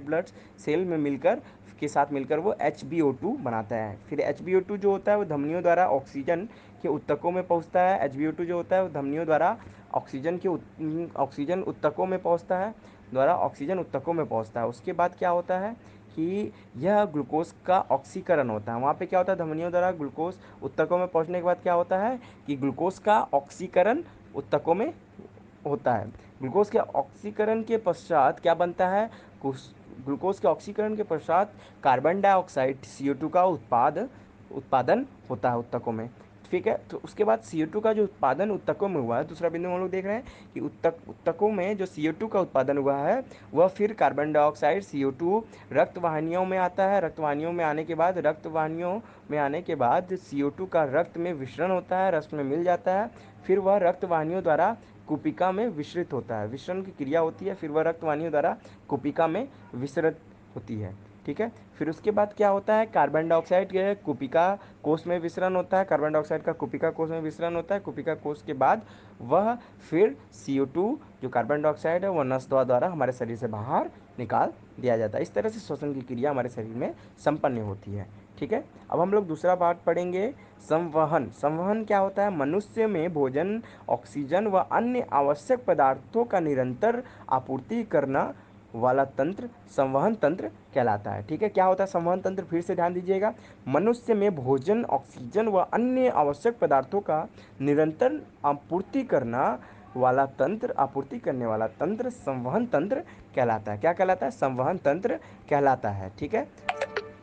ब्लड सेल में मिलकर के साथ मिलकर वो HBO2 बनाता है। फिर HBO2 जो होता है वो धमनियों द्वारा ऑक्सीजन के उत्तकों में पहुंचता है। HBO2 जो होता है वो धमनियों द्वारा ऑक्सीजन उत्तकों में पहुंचता है, उसके बाद क्या होता है कि यह ग्लूकोज का ऑक्सीकरण होता है। वहाँ पे क्या होता है, धमनियों द्वारा ग्लूकोज उत्तकों में पहुँचने के बाद क्या होता है कि ग्लूकोज का ऑक्सीकरण उत्तकों में होता है। ग्लूकोज के ऑक्सीकरण के पश्चात क्या बनता है, ग्लूकोज के ऑक्सीकरण के पश्चात कार्बन डाइऑक्साइड CO2 का उत्पादन होता है उत्तकों में। ठीक है, तो उसके बाद CO2 का जो उत्पादन उत्तकों में हुआ है, दूसरा बिंदु हम लोग देख रहे हैं कि उत्तकों में जो CO2 का उत्पादन हुआ है वह फिर कार्बन डाइऑक्साइड CO2 रक्त वाहिनियों में आता है। रक्त वाहिनियों में आने के बाद CO2 का रक्त में विसरण होता है, रक्त में मिल जाता है, फिर वह रक्त वाहिनियों द्वारा कुपिका में विसरित होता है, विसरण की क्रिया होती है, फिर वह रक्त वाहिनियों द्वारा कुपिका में विसरित होती है। ठीक है, फिर उसके बाद क्या होता है, कार्बन डाइऑक्साइड के कुपिका कोष में विसरण होता है, कार्बन डाइऑक्साइड का कुपिका कोष में विसरण होता है, कुपिका कोष के बाद वह फिर CO2 जो कार्बन डाइऑक्साइड है वह नस द्वारा हमारे शरीर से बाहर निकाल दिया जाता है। इस तरह से श्वसन की क्रिया हमारे शरीर में संपन्न होती है। ठीक है, अब हम लोग दूसरा पार्ट पढ़ेंगे, संवहन। संवहन क्या होता है, मनुष्य में भोजन, ऑक्सीजन व अन्य आवश्यक पदार्थों का निरंतर आपूर्ति करना वाला तंत्र संवहन तंत्र कहलाता है। ठीक है, क्या होता है संवहन तंत्र, फिर से ध्यान दीजिएगा, मनुष्य में भोजन, ऑक्सीजन व अन्य आवश्यक पदार्थों का निरंतर आपूर्ति करने वाला तंत्र संवहन तंत्र कहलाता है। क्या कहलाता है, संवहन तंत्र कहलाता है। ठीक है,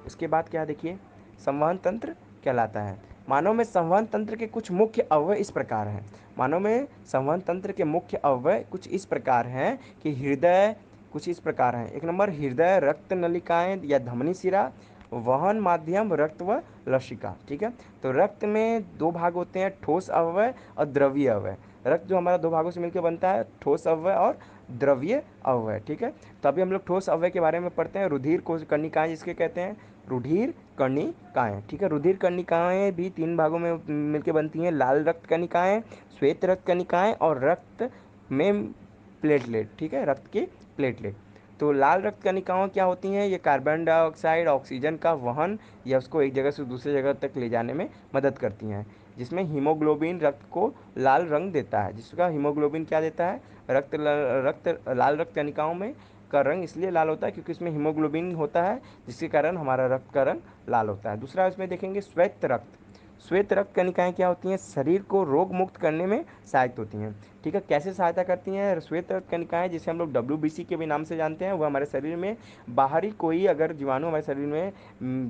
उसके बाद क्या देखिए, संवहन तंत्र कहलाता है। मानव में संवहन तंत्र के कुछ मुख्य अवयव इस प्रकार हैं। मानव में संवहन तंत्र के मुख्य अवयव कुछ इस प्रकार हैं कि हृदय कुछ इस प्रकार हैं। एक नंबर हृदय, रक्त नलिकाएं या धमनी शिरा, वहन माध्यम, रक्त व लसिका। ठीक है, तो रक्त में दो भाग होते हैं, ठोस अवयव और द्रवीय अवयव। रक्त जो हमारा दो भागों से मिलकर बनता है, ठोस अवयव और द्रवीय अवयव। ठीक है, तो अभी हम लोग ठोस अवयव के बारे में पढ़ते हैं। रुधिर कोश कर्णिकाएं जिसके कहते हैं, रुधिर कर्णिकाएं। ठीक है, रुधिर कर्णिकाएं भी तीन भागों में मिलकर बनती हैं, लाल रक्त कर्णिकाएं, श्वेत रक्त कर्णिकाएं और रक्त में प्लेटलेट। ठीक है, रक्त के प्लेटलेट। तो लाल रक्त कणिकाएं क्या होती हैं, ये कार्बन डाइऑक्साइड ऑक्सीजन का वहन या उसको एक जगह से दूसरी जगह तक ले जाने में मदद करती हैं, जिसमें हीमोग्लोबिन रक्त को लाल रंग देता है। जिसका हीमोग्लोबिन क्या देता है, लाल रक्त कणिकाओं में का रंग इसलिए लाल होता है क्योंकि इसमें हीमोग्लोबिन होता है, जिसके कारण हमारा रक्त का रंग लाल होता है। दूसरा इसमें देखेंगे श्वेत रक्त। श्वेत रक्त कणिकाएं क्या होती हैं, शरीर को रोग मुक्त करने में सहायक होती हैं। ठीक है, कैसे सहायता करती हैं श्वेत रक्त कणिकाएं, जिसे हम लोग WBC के भी नाम से जानते हैं। वह हमारे शरीर में बाहरी कोई अगर जीवाणु हमारे शरीर में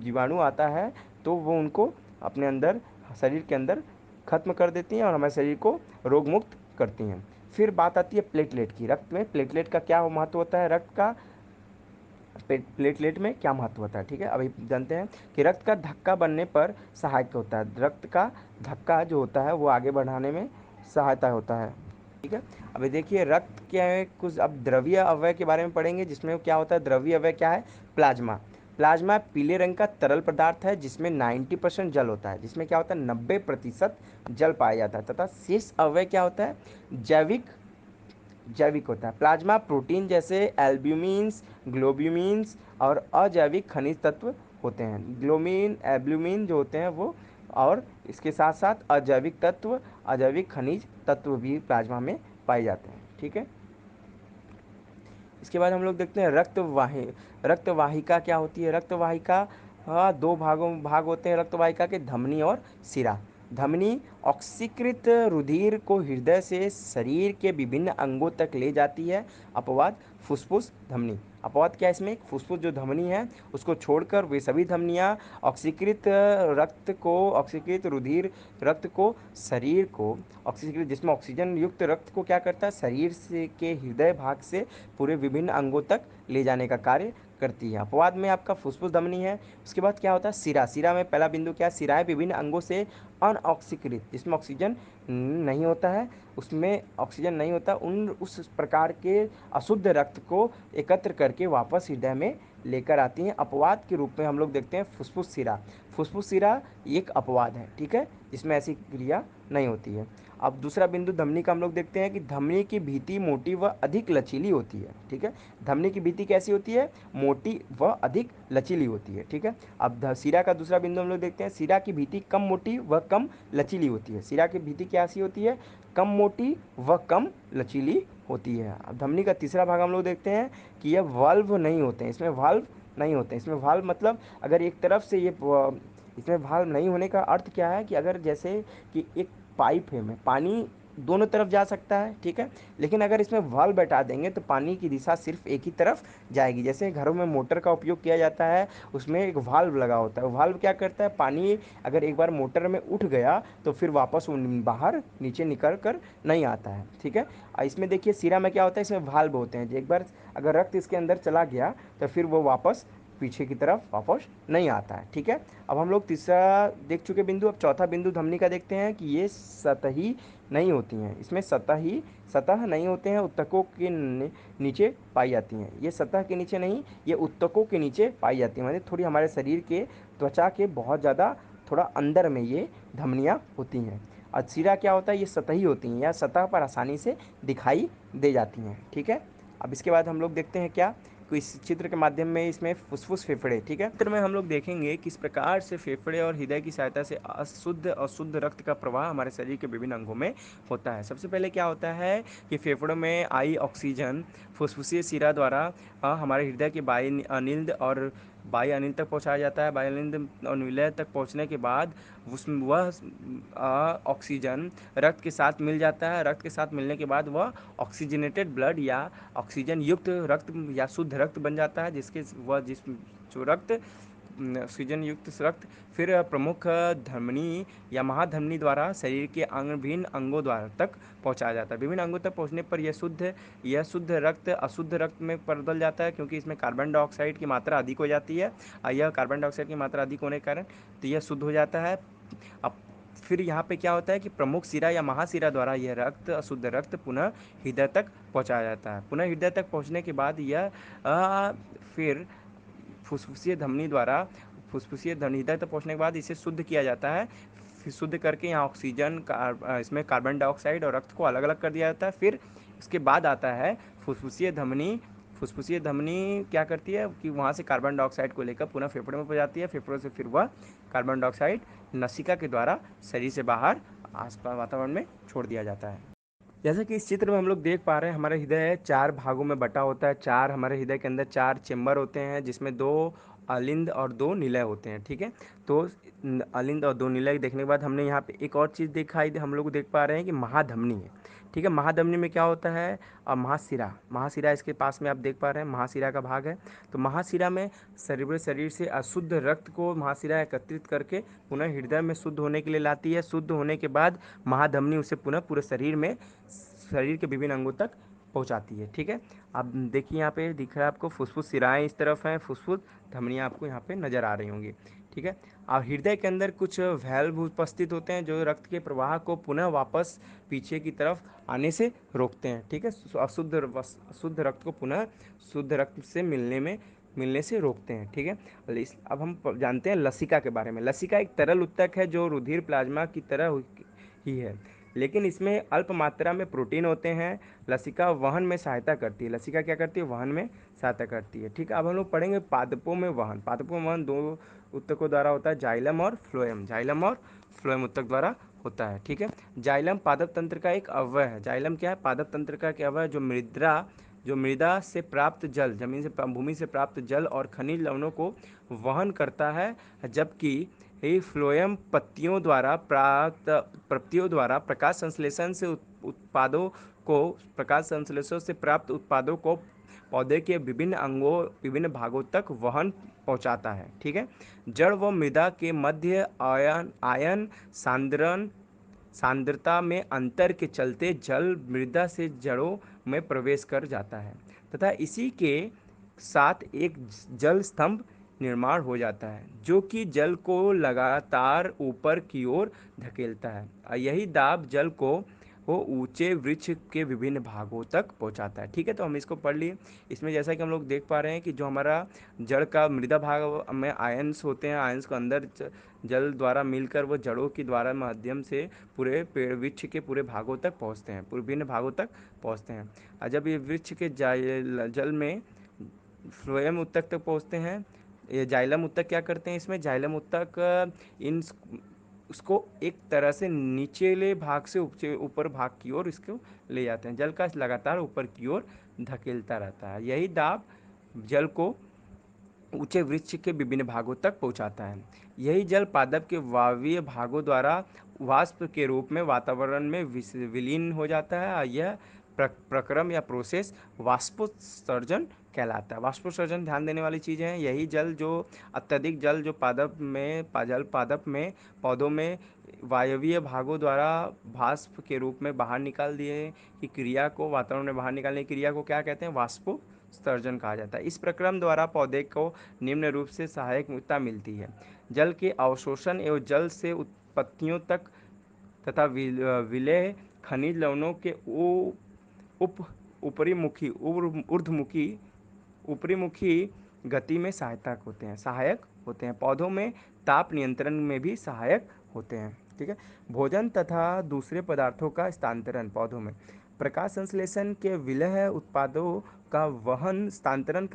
जीवाणु आता है तो वो उनको अपने अंदर शरीर के अंदर खत्म कर देती हैं और हमारे शरीर को रोग मुक्त करती हैं। फिर बात आती है प्लेटलेट की। रक्त में प्लेटलेट का क्या महत्व होता है, रक्त का प्लेटलेट में क्या महत्व होता है। ठीक है, अभी जानते हैं कि रक्त का धक्का बनने पर सहायक होता है। रक्त का धक्का जो होता है वो आगे बढ़ाने में सहायता होता है। ठीक है, अभी देखिए रक्त के कुछ अब द्रवीय अवयव के बारे में पढ़ेंगे, जिसमें क्या होता है, द्रवीय अवयव क्या है, प्लाज्मा। प्लाज्मा पीले रंग का तरल पदार्थ है जिसमें 90% जल होता है, जिसमें क्या होता है 90% जल पाया जाता है, तथा शेष अवयव क्या होता है, जैविक होता है। प्लाज्मा प्रोटीन जैसे एल्ब्यूमिन्स, ग्लोब्यूमिन्स और अजैविक खनिज तत्व होते हैं। ग्लोमिन एल्ब्यूमिन जो होते हैं वो, और इसके साथ साथ अजैविक खनिज तत्व भी प्लाज्मा में पाए जाते हैं। ठीक है, इसके बाद हम लोग देखते हैं रक्तवाहिका क्या होती है। रक्तवाहिका दो भाग होते हैं रक्तवाहिका के, धमनी और सिरा। धमनी ऑक्सीकृत रुधिर को हृदय से शरीर के विभिन्न अंगों तक ले जाती है। अपवाद फुफ्फुस धमनी। अपवाद क्या है इसमें? फुफ्फुस जो धमनी है उसको छोड़कर वे सभी धमनियाँ ऑक्सीकृत रुधिर रक्त को शरीर को ऑक्सीकृत जिसमें ऑक्सीजन युक्त रक्त को क्या करता है, शरीर से के हृदय भाग से पूरे विभिन्न अंगों तक ले जाने का कार्य करती है। अपवाद में आपका फुफ्फुस धमनी है। उसके बाद क्या होता है, सिरा। सिरा में पहला बिंदु क्या है, सिराएं विभिन्न अंगों से अनऑक्सीकृत जिसमें ऑक्सीजन नहीं होता है, उसमें ऑक्सीजन नहीं होता, उस प्रकार के अशुद्ध रक्त को एकत्र करके वापस हृदय में लेकर आती हैं। अपवाद के रूप में हम लोग देखते हैं फुफ्फुस सिरा। फुफ्फुस सिरा एक अपवाद है, ठीक है, जिसमें ऐसी क्रिया नहीं होती है। अब दूसरा बिंदु धमनी का हम लोग देखते हैं कि धमनी की भित्ति मोटी व अधिक लचीली होती है, ठीक है। धमनी की भित्ति कैसी होती है, मोटी व अधिक लचीली होती है, ठीक है। अब सिरा का दूसरा बिंदु हम लोग देखते हैं, सिरा की भित्ति कम मोटी व कम लचीली होती है। सिरा की भित्ति कैसी होती है, कम मोटी व कम लचीली होती है। अब धमनी का तीसरा भाग हम लोग देखते हैं कि यह वाल्व नहीं होते हैं, इसमें वाल्व नहीं होते हैं। इसमें वाल्व मतलब अगर एक तरफ से ये इसमें वाल्व नहीं होने का अर्थ क्या है कि अगर जैसे कि एक पाइप है में पानी दोनों तरफ जा सकता है, ठीक है, लेकिन अगर इसमें वाल्व बैठा देंगे तो पानी की दिशा सिर्फ एक ही तरफ जाएगी। जैसे घरों में मोटर का उपयोग किया जाता है, उसमें एक वाल्व लगा होता है। वाल्व क्या करता है, पानी अगर एक बार मोटर में उठ गया तो फिर वापस बाहर नीचे निकल कर नहीं आता है, ठीक है। इसमें देखिए सिरा में क्या होता है, इसमें वाल्व होते हैं। एक बार अगर रक्त इसके अंदर चला गया तो फिर वो वापस पीछे की तरफ वापस नहीं आता है, ठीक है। अब हम लोग तीसरा देख चुके बिंदु। अब चौथा बिंदु धमनी का देखते हैं कि ये सतही नहीं होती हैं। इसमें सतह नहीं होते हैं, उत्तकों के नीचे पाई जाती हैं। ये सतह के नीचे नहीं, ये उत्तकों के नीचे पाई जाती हैं, मतलब थोड़ी हमारे शरीर के त्वचा के बहुत ज़्यादा थोड़ा अंदर में ये धमनियाँ होती हैं। और सिरा क्या होता है, ये सतही होती हैं या सतह पर आसानी से दिखाई दे जाती हैं, ठीक है। अब इसके बाद हम लोग देखते हैं क्या, तो इस चित्र के माध्यम में इसमें फुफ्फुस फेफड़े, ठीक है। चित्र में हम लोग देखेंगे किस प्रकार से फेफड़े और हृदय की सहायता से अशुद्ध रक्त का प्रवाह हमारे शरीर के विभिन्न अंगों में होता है। सबसे पहले क्या होता है कि फेफड़ों में आई ऑक्सीजन फुफ्फुसीय शिरा द्वारा हमारे हृदय के बाह्य अनिल तक पहुंचाया जाता है। बाह्य अनिल और विलय तक पहुंचने के बाद वह ऑक्सीजन रक्त के साथ मिल जाता है। रक्त के साथ मिलने के बाद वह ऑक्सीजनेटेड ब्लड या ऑक्सीजन युक्त रक्त या शुद्ध रक्त बन जाता है, जो रक्त ऑक्सीजन युक्त रक्त फिर प्रमुख धमनी या महाधमनी द्वारा शरीर के विभिन्न अंगों द्वारा तक पहुंचाया जाता है। विभिन्न अंगों तक पहुंचने पर यह शुद्ध रक्त अशुद्ध रक्त में बदल जाता है, क्योंकि इसमें कार्बन डाइऑक्साइड की मात्रा अधिक हो जाती है। यह कार्बन डाइऑक्साइड की मात्रा अधिक होने के कारण तो यह शुद्ध हो जाता है। अब फिर यहाँ पे क्या होता है कि प्रमुख सिरा या महासिरा द्वारा यह रक्त अशुद्ध रक्त पुनः हृदय तक पहुँचाया जाता है। पुनः हृदय तक पहुँचने के बाद यह फिर फुसफुसीय धमनी हृदय तक पहुँचने के बाद इसे शुद्ध किया जाता है। फिर शुद्ध करके यहाँ ऑक्सीजन इसमें कार्बन डाइऑक्साइड और रक्त को अलग अलग कर दिया जाता है। फिर इसके बाद आता है फुसफुसीय धमनी। फुसफुसीय धमनी क्या करती है कि वहाँ से कार्बन डाइऑक्साइड को लेकर पुनः फेफड़ों में पहुँच जाती है। फेफड़ों से फिर वह कार्बन डाइऑक्साइड नसिका के द्वारा शरीर से बाहर आसपास वातावरण में छोड़ दिया जाता है। जैसा कि इस चित्र में हम लोग देख पा रहे हैं, हमारा हृदय 4 भागों में बटा होता है। हमारे हृदय के अंदर 4 चेम्बर होते हैं, जिसमें 2 अलिंद और 2 निलय होते हैं, ठीक है। तो अलिंद और 2 निलय देखने के बाद हमने यहाँ पे एक और चीज़ हम लोग देख पा रहे हैं कि महाधमनी है, ठीक है। महाधमनी में क्या होता है, महाशिरा इसके पास में आप देख पा रहे हैं, महाशिरा का भाग है। तो महाशिरा में शरीर से अशुद्ध रक्त को महाशिरा एकत्रित करके पुनः हृदय में शुद्ध होने के लिए लाती है। शुद्ध होने के बाद महाधमनी उसे पुनः पूरे शरीर के विभिन्न अंगों तक पहुंचाती है, ठीक है। अब देखिए यहाँ पे दिख रहा है आपको फुफ्फुस सिराएं इस तरफ हैं, फुफ्फुस धमनियाँ आपको यहाँ पे नज़र आ रही होंगी, ठीक है। अब हृदय के अंदर कुछ वैल्व उपस्थित होते हैं जो रक्त के प्रवाह को पुनः वापस पीछे की तरफ आने से रोकते हैं, ठीक है। शुद्ध रक्त को पुनः शुद्ध रक्त से मिलने से रोकते हैं, ठीक है। अब हम जानते हैं लसिका के बारे में। लसिका एक तरल उत्तक है जो रुधिर प्लाज्मा की तरह ही है, लेकिन इसमें अल्प मात्रा में प्रोटीन होते हैं। लसिका वहन में सहायता करती है। लसिका क्या करती है, वहन में सहायता करती है, ठीक है। अब हम लोग पढ़ेंगे पादपों में वहन 2 उत्तकों द्वारा होता है, जाइलम और फ्लोएम उत्तक द्वारा होता है, ठीक है। जाइलम पादप तंत्र का एक अवयव है। जाइलम क्या है, पादप तंत्र का एक अवयव जो मृदा से प्राप्त जल, भूमि से प्राप्त जल और खनिज लवणों को वहन करता है, जबकि ये फ्लोएम पत्तियों द्वारा प्रकाश संश्लेषण से उत्पादों को प्रकाश संश्लेषण से प्राप्त उत्पादों को पौधे के विभिन्न अंगों विभिन्न भागों तक वहन पहुंचाता है। ठीक है। जड़ व मृदा के मध्य आयन आयन सांद्रण सांद्रता में अंतर के चलते जल मृदा से जड़ों में प्रवेश कर जाता है तथा इसी के साथ एक जल स्तंभ निर्माण हो जाता है जो कि जल को लगातार ऊपर की ओर धकेलता है और यही दाब जल को वो ऊंचे वृक्ष के विभिन्न भागों तक पहुंचाता है। ठीक है, तो हम इसको पढ़ लिए। इसमें जैसा कि हम लोग देख पा रहे हैं कि जो हमारा जड़ का मृदा भाग में आयंस होते हैं, आयंस को अंदर जल द्वारा मिलकर वो जड़ों के द्वारा माध्यम से पूरे पेड़ वृक्ष के पूरे भागों तक पहुंचते हैं, पूरे विभिन्न भागों तक पहुंचते हैं। और जब ये वृक्ष के जल में फ्लोएम उत्तक तक पहुंचते हैं, ये जाइलम उत्तक क्या करते हैं, इसमें जाइलम उत्तक इन उसको एक तरह से निचले भाग से ऊपर भाग की ओर इसको ले जाते हैं। जल का लगातार ऊपर की ओर धकेलता रहता है। यही दाब जल को ऊंचे वृक्ष के विभिन्न भागों तक पहुंचाता है। यही जल पादप के वायवीय भागों द्वारा वाष्प के रूप में वातावरण में विलीन हो जाता है और यह प्रक्रम या प्रोसेस वाष्पोत्सर्जन कहलाता है। वाष्पोत्सर्जन ध्यान देने वाली चीज़ है। यही जल जो अत्यधिक जल जो पादप में पौधों में वायवीय भागों द्वारा वाष्प के रूप में बाहर निकाल दिए की क्रिया को, वातावरण में बाहर निकालने की क्रिया को क्या कहते हैं, वाष्पोत्सर्जन कहा जाता है। इस प्रक्रम द्वारा पौधे को निम्न रूप से सहायकता मिलती है। जल के अवशोषण एवं जल से उत्पत्तियों तक तथा विलेय खनिज लवणों के उप ऊपरीमुखी ऊर्ध्वमुखी ऊपरीमुखी गति में सहायक होते हैं। पौधों में ताप नियंत्रण में भी सहायक होते हैं। ठीक है। भोजन तथा दूसरे पदार्थों का स्थानांतरण पौधों में प्रकाश संश्लेषण के विलेय उत्पादों का वहन स्थानांतरण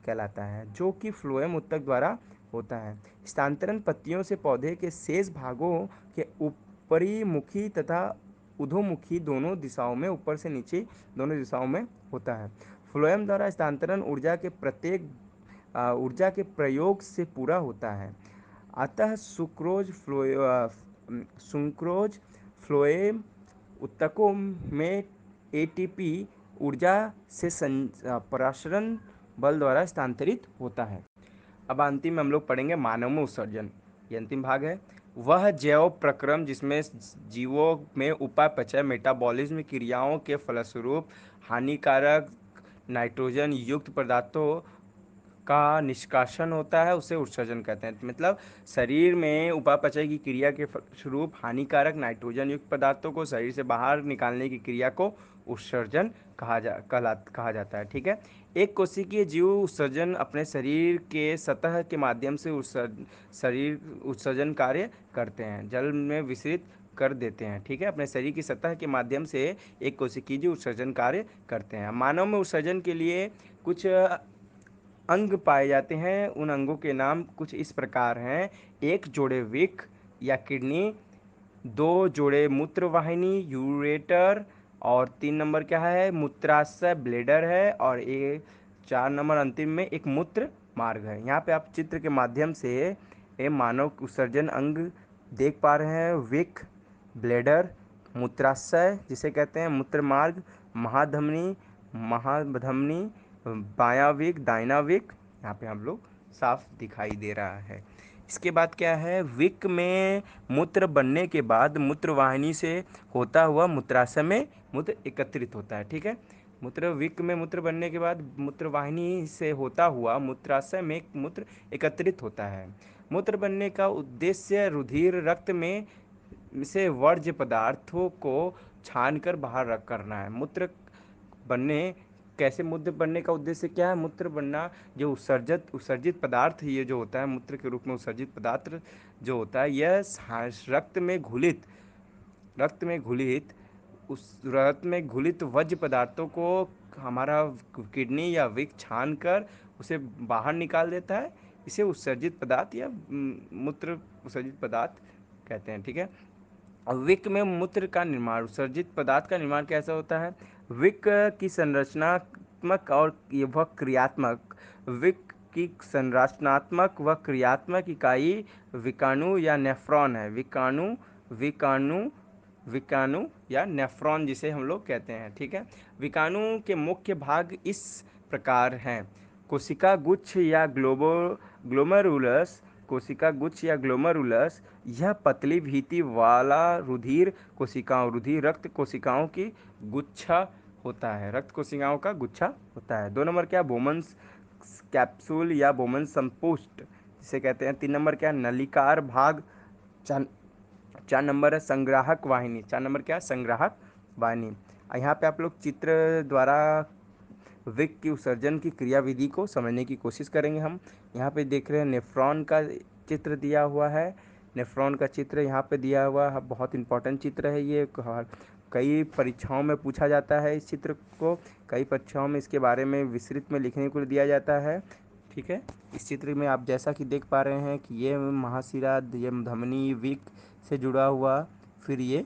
कहलाता है जो कि फ्लोएम उत्तक द्वारा होता है। स्थानांतरण पत्तियों से पौधे के शेष भागों के ऊपरी मुखी तथा उधोमुखी दोनों दिशाओं में, ऊपर से नीचे दोनों दिशाओं में होता है। फ्लोएम द्वारा स्थानांतरण ऊर्जा के प्रयोग से पूरा होता है। अतः सुक्रोज फ्लोएम उत्तकों में एटीपी ऊर्जा से पराशरण बल द्वारा स्थानांतरित होता है। अब अंतिम में हम लोग पढ़ेंगे मानव में उत्सर्जन। ये अंतिम भाग है। वह जैव प्रक्रम जिसमें जीवों में उपापचय मेटाबॉलिज्म क्रियाओं के फलस्वरूप हानिकारक नाइट्रोजन युक्त पदार्थों का निष्कासन होता है, उसे उत्सर्जन कहते हैं। मतलब शरीर में उपापचय की क्रिया के फलस्वरूप हानिकारक नाइट्रोजन युक्त पदार्थों को शरीर से बाहर निकालने की क्रिया को उत्सर्जन कहा जाता है। ठीक है। एक कोशिकीय जीव उत्सर्जन अपने शरीर के सतह के माध्यम से उत्सर्जन कार्य करते हैं, जल में विसरित कर देते हैं। ठीक है। अपने शरीर की सतह के माध्यम से एक कोशिकीय जीव उत्सर्जन कार्य करते हैं। मानव में उत्सर्जन के लिए कुछ अंग पाए जाते हैं। उन अंगों के नाम कुछ इस प्रकार हैं। एक जोड़े विक या किडनी, दो जोड़े मूत्रवाहिनी यूरेटर, और 3 नंबर क्या है, मूत्राशय ब्लेडर है, और 4 नंबर अंतिम में एक मूत्र मार्ग है। यहाँ पे आप चित्र के माध्यम से ये मानव उत्सर्जन अंग देख पा रहे हैं। विक, ब्लेडर, मूत्राशय जिसे कहते हैं, मूत्र मार्ग, महाधमनी, बायाविक, दाइनाविक, यहाँ पे हम लोग साफ दिखाई दे रहा है। इसके बाद क्या है, विक में मूत्र बनने के बाद मूत्रवाहिनी से होता हुआ मूत्राशय में मूत्र एकत्रित होता है। ठीक है। विक में मूत्र बनने के बाद मूत्रवाहिनी से होता हुआ मूत्राशय में मूत्र एकत्रित होता है। मूत्र बनने का उद्देश्य रुधिर रक्त में से वर्ज्य पदार्थों को छानकर बाहर रख करना है। मूत्र बनने का उद्देश्य क्या है, मूत्र बनना जो उत्सर्जित पदार्थ ये जो होता है, मूत्र के रूप में उत्सर्जित पदार्थ जो होता है, यह रक्त में घुलित वर्ज्य पदार्थों को हमारा किडनी या विक छान कर उसे बाहर निकाल देता है। इसे उत्सर्जित पदार्थ या मूत्र उत्सर्जित पदार्थ कहते हैं। ठीक है। विक में मूत्र का निर्माण, उत्सर्जित पदार्थ का निर्माण कैसा होता है, विक की संरचनात्मक और वह क्रियात्मक विक की संरचनात्मक व क्रियात्मक इकाई विकाणु या नेफ्रॉन है। विकाणु विकाणु विकाणु या नेफ्रॉन जिसे हम लोग कहते हैं। ठीक है, विकाणु के मुख्य भाग इस प्रकार हैं। कोशिका गुच्छ या ग्लोमेरुलस। कोशिका गुच्छ या ग्लोमेरुलस यह पतली भीति वाला रुधिर रक्त कोशिकाओं की गुच्छा होता है। रक्त कोशिकाओं का गुच्छा होता है। 2 नंबर क्या, बोमन्स कैप्सूल या बोमन्स संपुष्ट जिसे कहते हैं। 3 नंबर क्या, नलिकार भाग। 4 नंबर है संग्राहक वाहिनी। 4 नंबर क्या, संग्राहक वाहिनी। यहाँ पे आप लोग चित्र द्वारा विक की उत्सर्जन की क्रियाविधि को समझने की कोशिश करेंगे। हम यहाँ पे देख रहे हैं नेफ्रॉन का चित्र दिया हुआ है। नेफ्रॉन का चित्र यहाँ पे दिया हुआ है, बहुत इंपॉर्टेंट चित्र है ये। कई परीक्षाओं में पूछा जाता है इस चित्र को। कई परीक्षाओं में इसके बारे में विस्तृत में लिखने को दिया जाता है। ठीक है, इस चित्र में आप जैसा कि देख पा रहे हैं कि ये महाशिरा, ये धमनी, विक से जुड़ा हुआ, फिर ये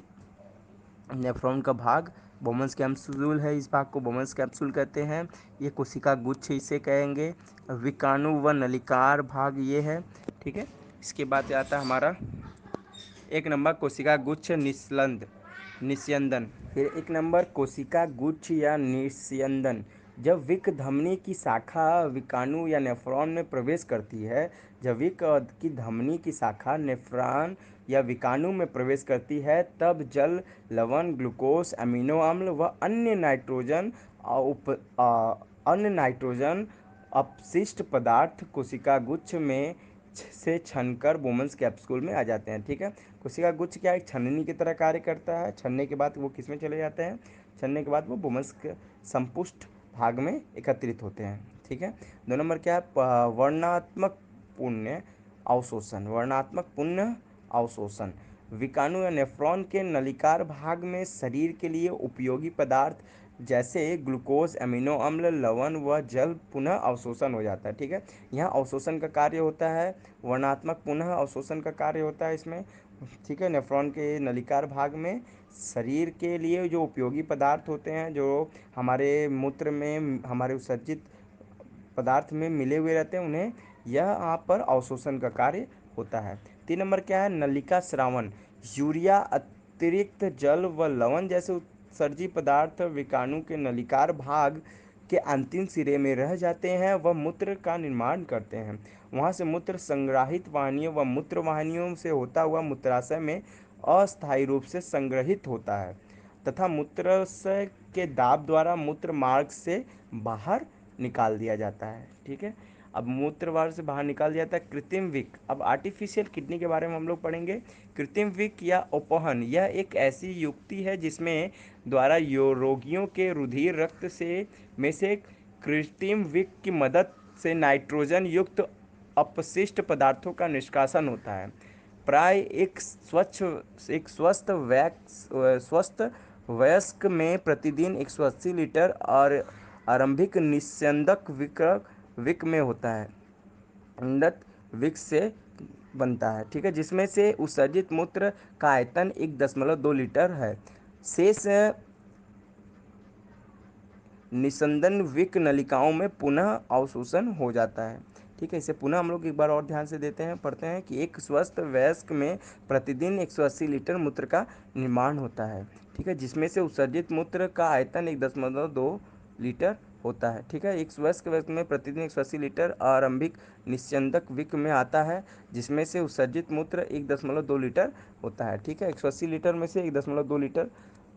नेफ्रॉन का भाग बोमन्स कैप्सूल है। इस भाग को बोमन्स कैप्सूल कहते हैं। ये कोशिका गुच्छ इसे कहेंगे। विकाणु व नलिकार भाग ये है। ठीक है, इसके बाद आता है हमारा 1 नंबर कोशिका गुच्छ निस्यंदन। फिर 1 नंबर कोशिका गुच्छ या निस्यंदन। जब विक धमनी की शाखा विकाणु या नेफ्रॉन में प्रवेश करती है, जब विक की धमनी की शाखा नेफ्रॉन या विकाणु में प्रवेश करती है, तब जल, लवण, ग्लूकोज, अमीनो अम्ल व अन्य नाइट्रोजन अपशिष्ट पदार्थ कोशिका गुच्छ में से छनकर बोमन्स कैप्सूल में आ जाते हैं। ठीक है, कोशिका गुच्छ क्या एक छन्नी की तरह कार्य करता है। छन्ने के बाद वो किस में चले जाते हैं, छन्ने के बाद वो बोमन्स के संपुष्ट भाग में एकत्रित होते हैं। ठीक है, 2 नंबर क्या है, वर्णात्मक पुण्य अवशोषण। वर्णात्मक पुण्य अवशोषण विकाणु या नेफ्रॉन के नलिकार भाग में शरीर के लिए उपयोगी पदार्थ जैसे ग्लूकोज, अमीनो अम्ल, लवण व जल पुनः अवशोषण हो जाता है। ठीक है, यहाँ अवशोषण का कार्य होता है, वर्णात्मक पुनः अवशोषण का कार्य होता है इसमें। ठीक है, नेफ्रॉन के नलिकार भाग में शरीर के लिए जो उपयोगी पदार्थ होते हैं, जो हमारे मूत्र में, हमारे उत्सर्जित पदार्थ में मिले हुए रहते हैं, उन्हें यह यहाँ पर अवशोषण का कार्य होता है। 3 नंबर क्या है, नलिका स्रावन। यूरिया, अतिरिक्त जल व लवण जैसे उत्सर्जी पदार्थ विकाणु के नलिकार भाग के अंतिम सिरे में रह जाते हैं व मूत्र का निर्माण करते हैं। वहाँ से मूत्र संग्राहित वाहिनियों व मूत्र वाहिनियों से होता हुआ मूत्राशय में अस्थायी रूप से संग्रहित होता है तथा मूत्राशय के दाब द्वारा मूत्र मार्ग से बाहर निकाल दिया जाता है। ठीक है, अब मूत्रवार से बाहर निकाल दिया जाता है। कृत्रिम विक, अब आर्टिफिशियल किडनी के बारे में हम लोग पढ़ेंगे। कृत्रिम विक या अपहन यह एक ऐसी युक्ति है जिसमें द्वारा रोगियों के रुधिर रक्त से कृत्रिम विक की मदद से नाइट्रोजन युक्त अपशिष्ट पदार्थों का निष्कासन होता है। प्राय एक स्वस्थ वयस्क में प्रतिदिन 180 लीटर और आरंभिक निस्यंदक विक में होता है, अंडत विक से बनता है। ठीक है, जिसमें से उत्सर्जित मूत्र का आयतन 1.2 लीटर है। शेष निस्यंदन विक नलिकाओं में पुनः अवशोषण हो जाता है। ठीक है, इसे पुनः हम लोग एक बार और ध्यान से देते हैं, पढ़ते हैं कि एक स्वस्थ वयस्क में प्रतिदिन 180 लीटर मूत्र का निर्माण होता है। ठीक है, जिसमें से उत्सर्जित मूत्र का आयतन 1.2 लीटर होता है। ठीक है, एक वयस्क व्यक्ति में प्रतिदिन 180 लीटर आरंभिक निस्यंदक विक में आता है, जिसमें से उत्सर्जित मूत्र 1.2 लीटर होता है। ठीक है, 180 लीटर में से 1.2 लीटर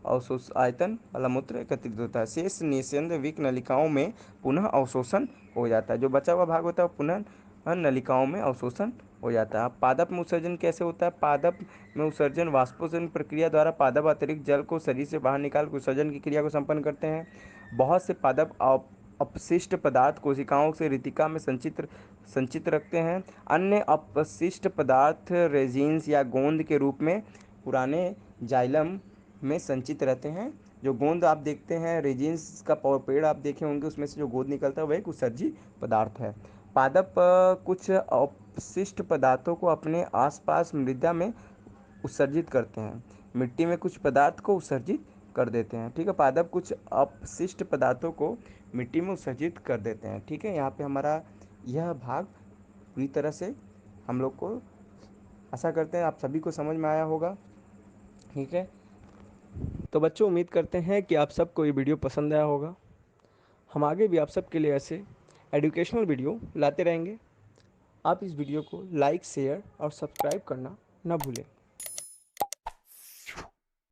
अवशोष आयतन वाला मूत्र एकत्रित होता है। शेष निस्यंद विक नलिकाओं में पुनः अवशोषण हो जाता है। जो बचा हुआ भाग होता है पुनः नलिकाओं में अवशोषण हो जाता है। अब पादप में उत्सर्जन कैसे होता है, पादप में उत्सर्जन वाष्पोत्सर्जन प्रक्रिया द्वारा पादप अतिरिक्त जल को शरीर से बाहर निकाल उत्सर्जन की क्रिया को संपन्न करते हैं। बहुत से पादप अपशिष्ट पदार्थ कोशिकाओं से रितिका में संचित रखते हैं। अन्य अपशिष्ट पदार्थ रेजिन्स या गोंद के रूप में पुराने जाइलम में संचित रहते हैं। जो गोंद आप देखते हैं, रेजिन्स का पेड़ आप देखे होंगे, उसमें से जो गोंद निकलता है वह एक उत्सर्जी पदार्थ है। पादप कुछ अपशिष्ट पदार्थों को अपने आसपास मृदा में उत्सर्जित करते हैं। मिट्टी में कुछ पदार्थ को उत्सर्जित कर देते हैं। ठीक है, पादप कुछ अपशिष्ट पदार्थों को मिट्टी में उत्सर्जित कर देते हैं। ठीक है, यहाँ पे हमारा यह भाग पूरी तरह से हम लोग को, आशा करते हैं आप सभी को समझ में आया होगा। ठीक है, तो बच्चों उम्मीद करते हैं कि आप सबको ये वीडियो पसंद आया होगा। हम आगे भी आप सबके लिए ऐसे एजुकेशनल वीडियो लाते रहेंगे। आप इस वीडियो को लाइक, शेयर और सब्सक्राइब करना ना भूलें।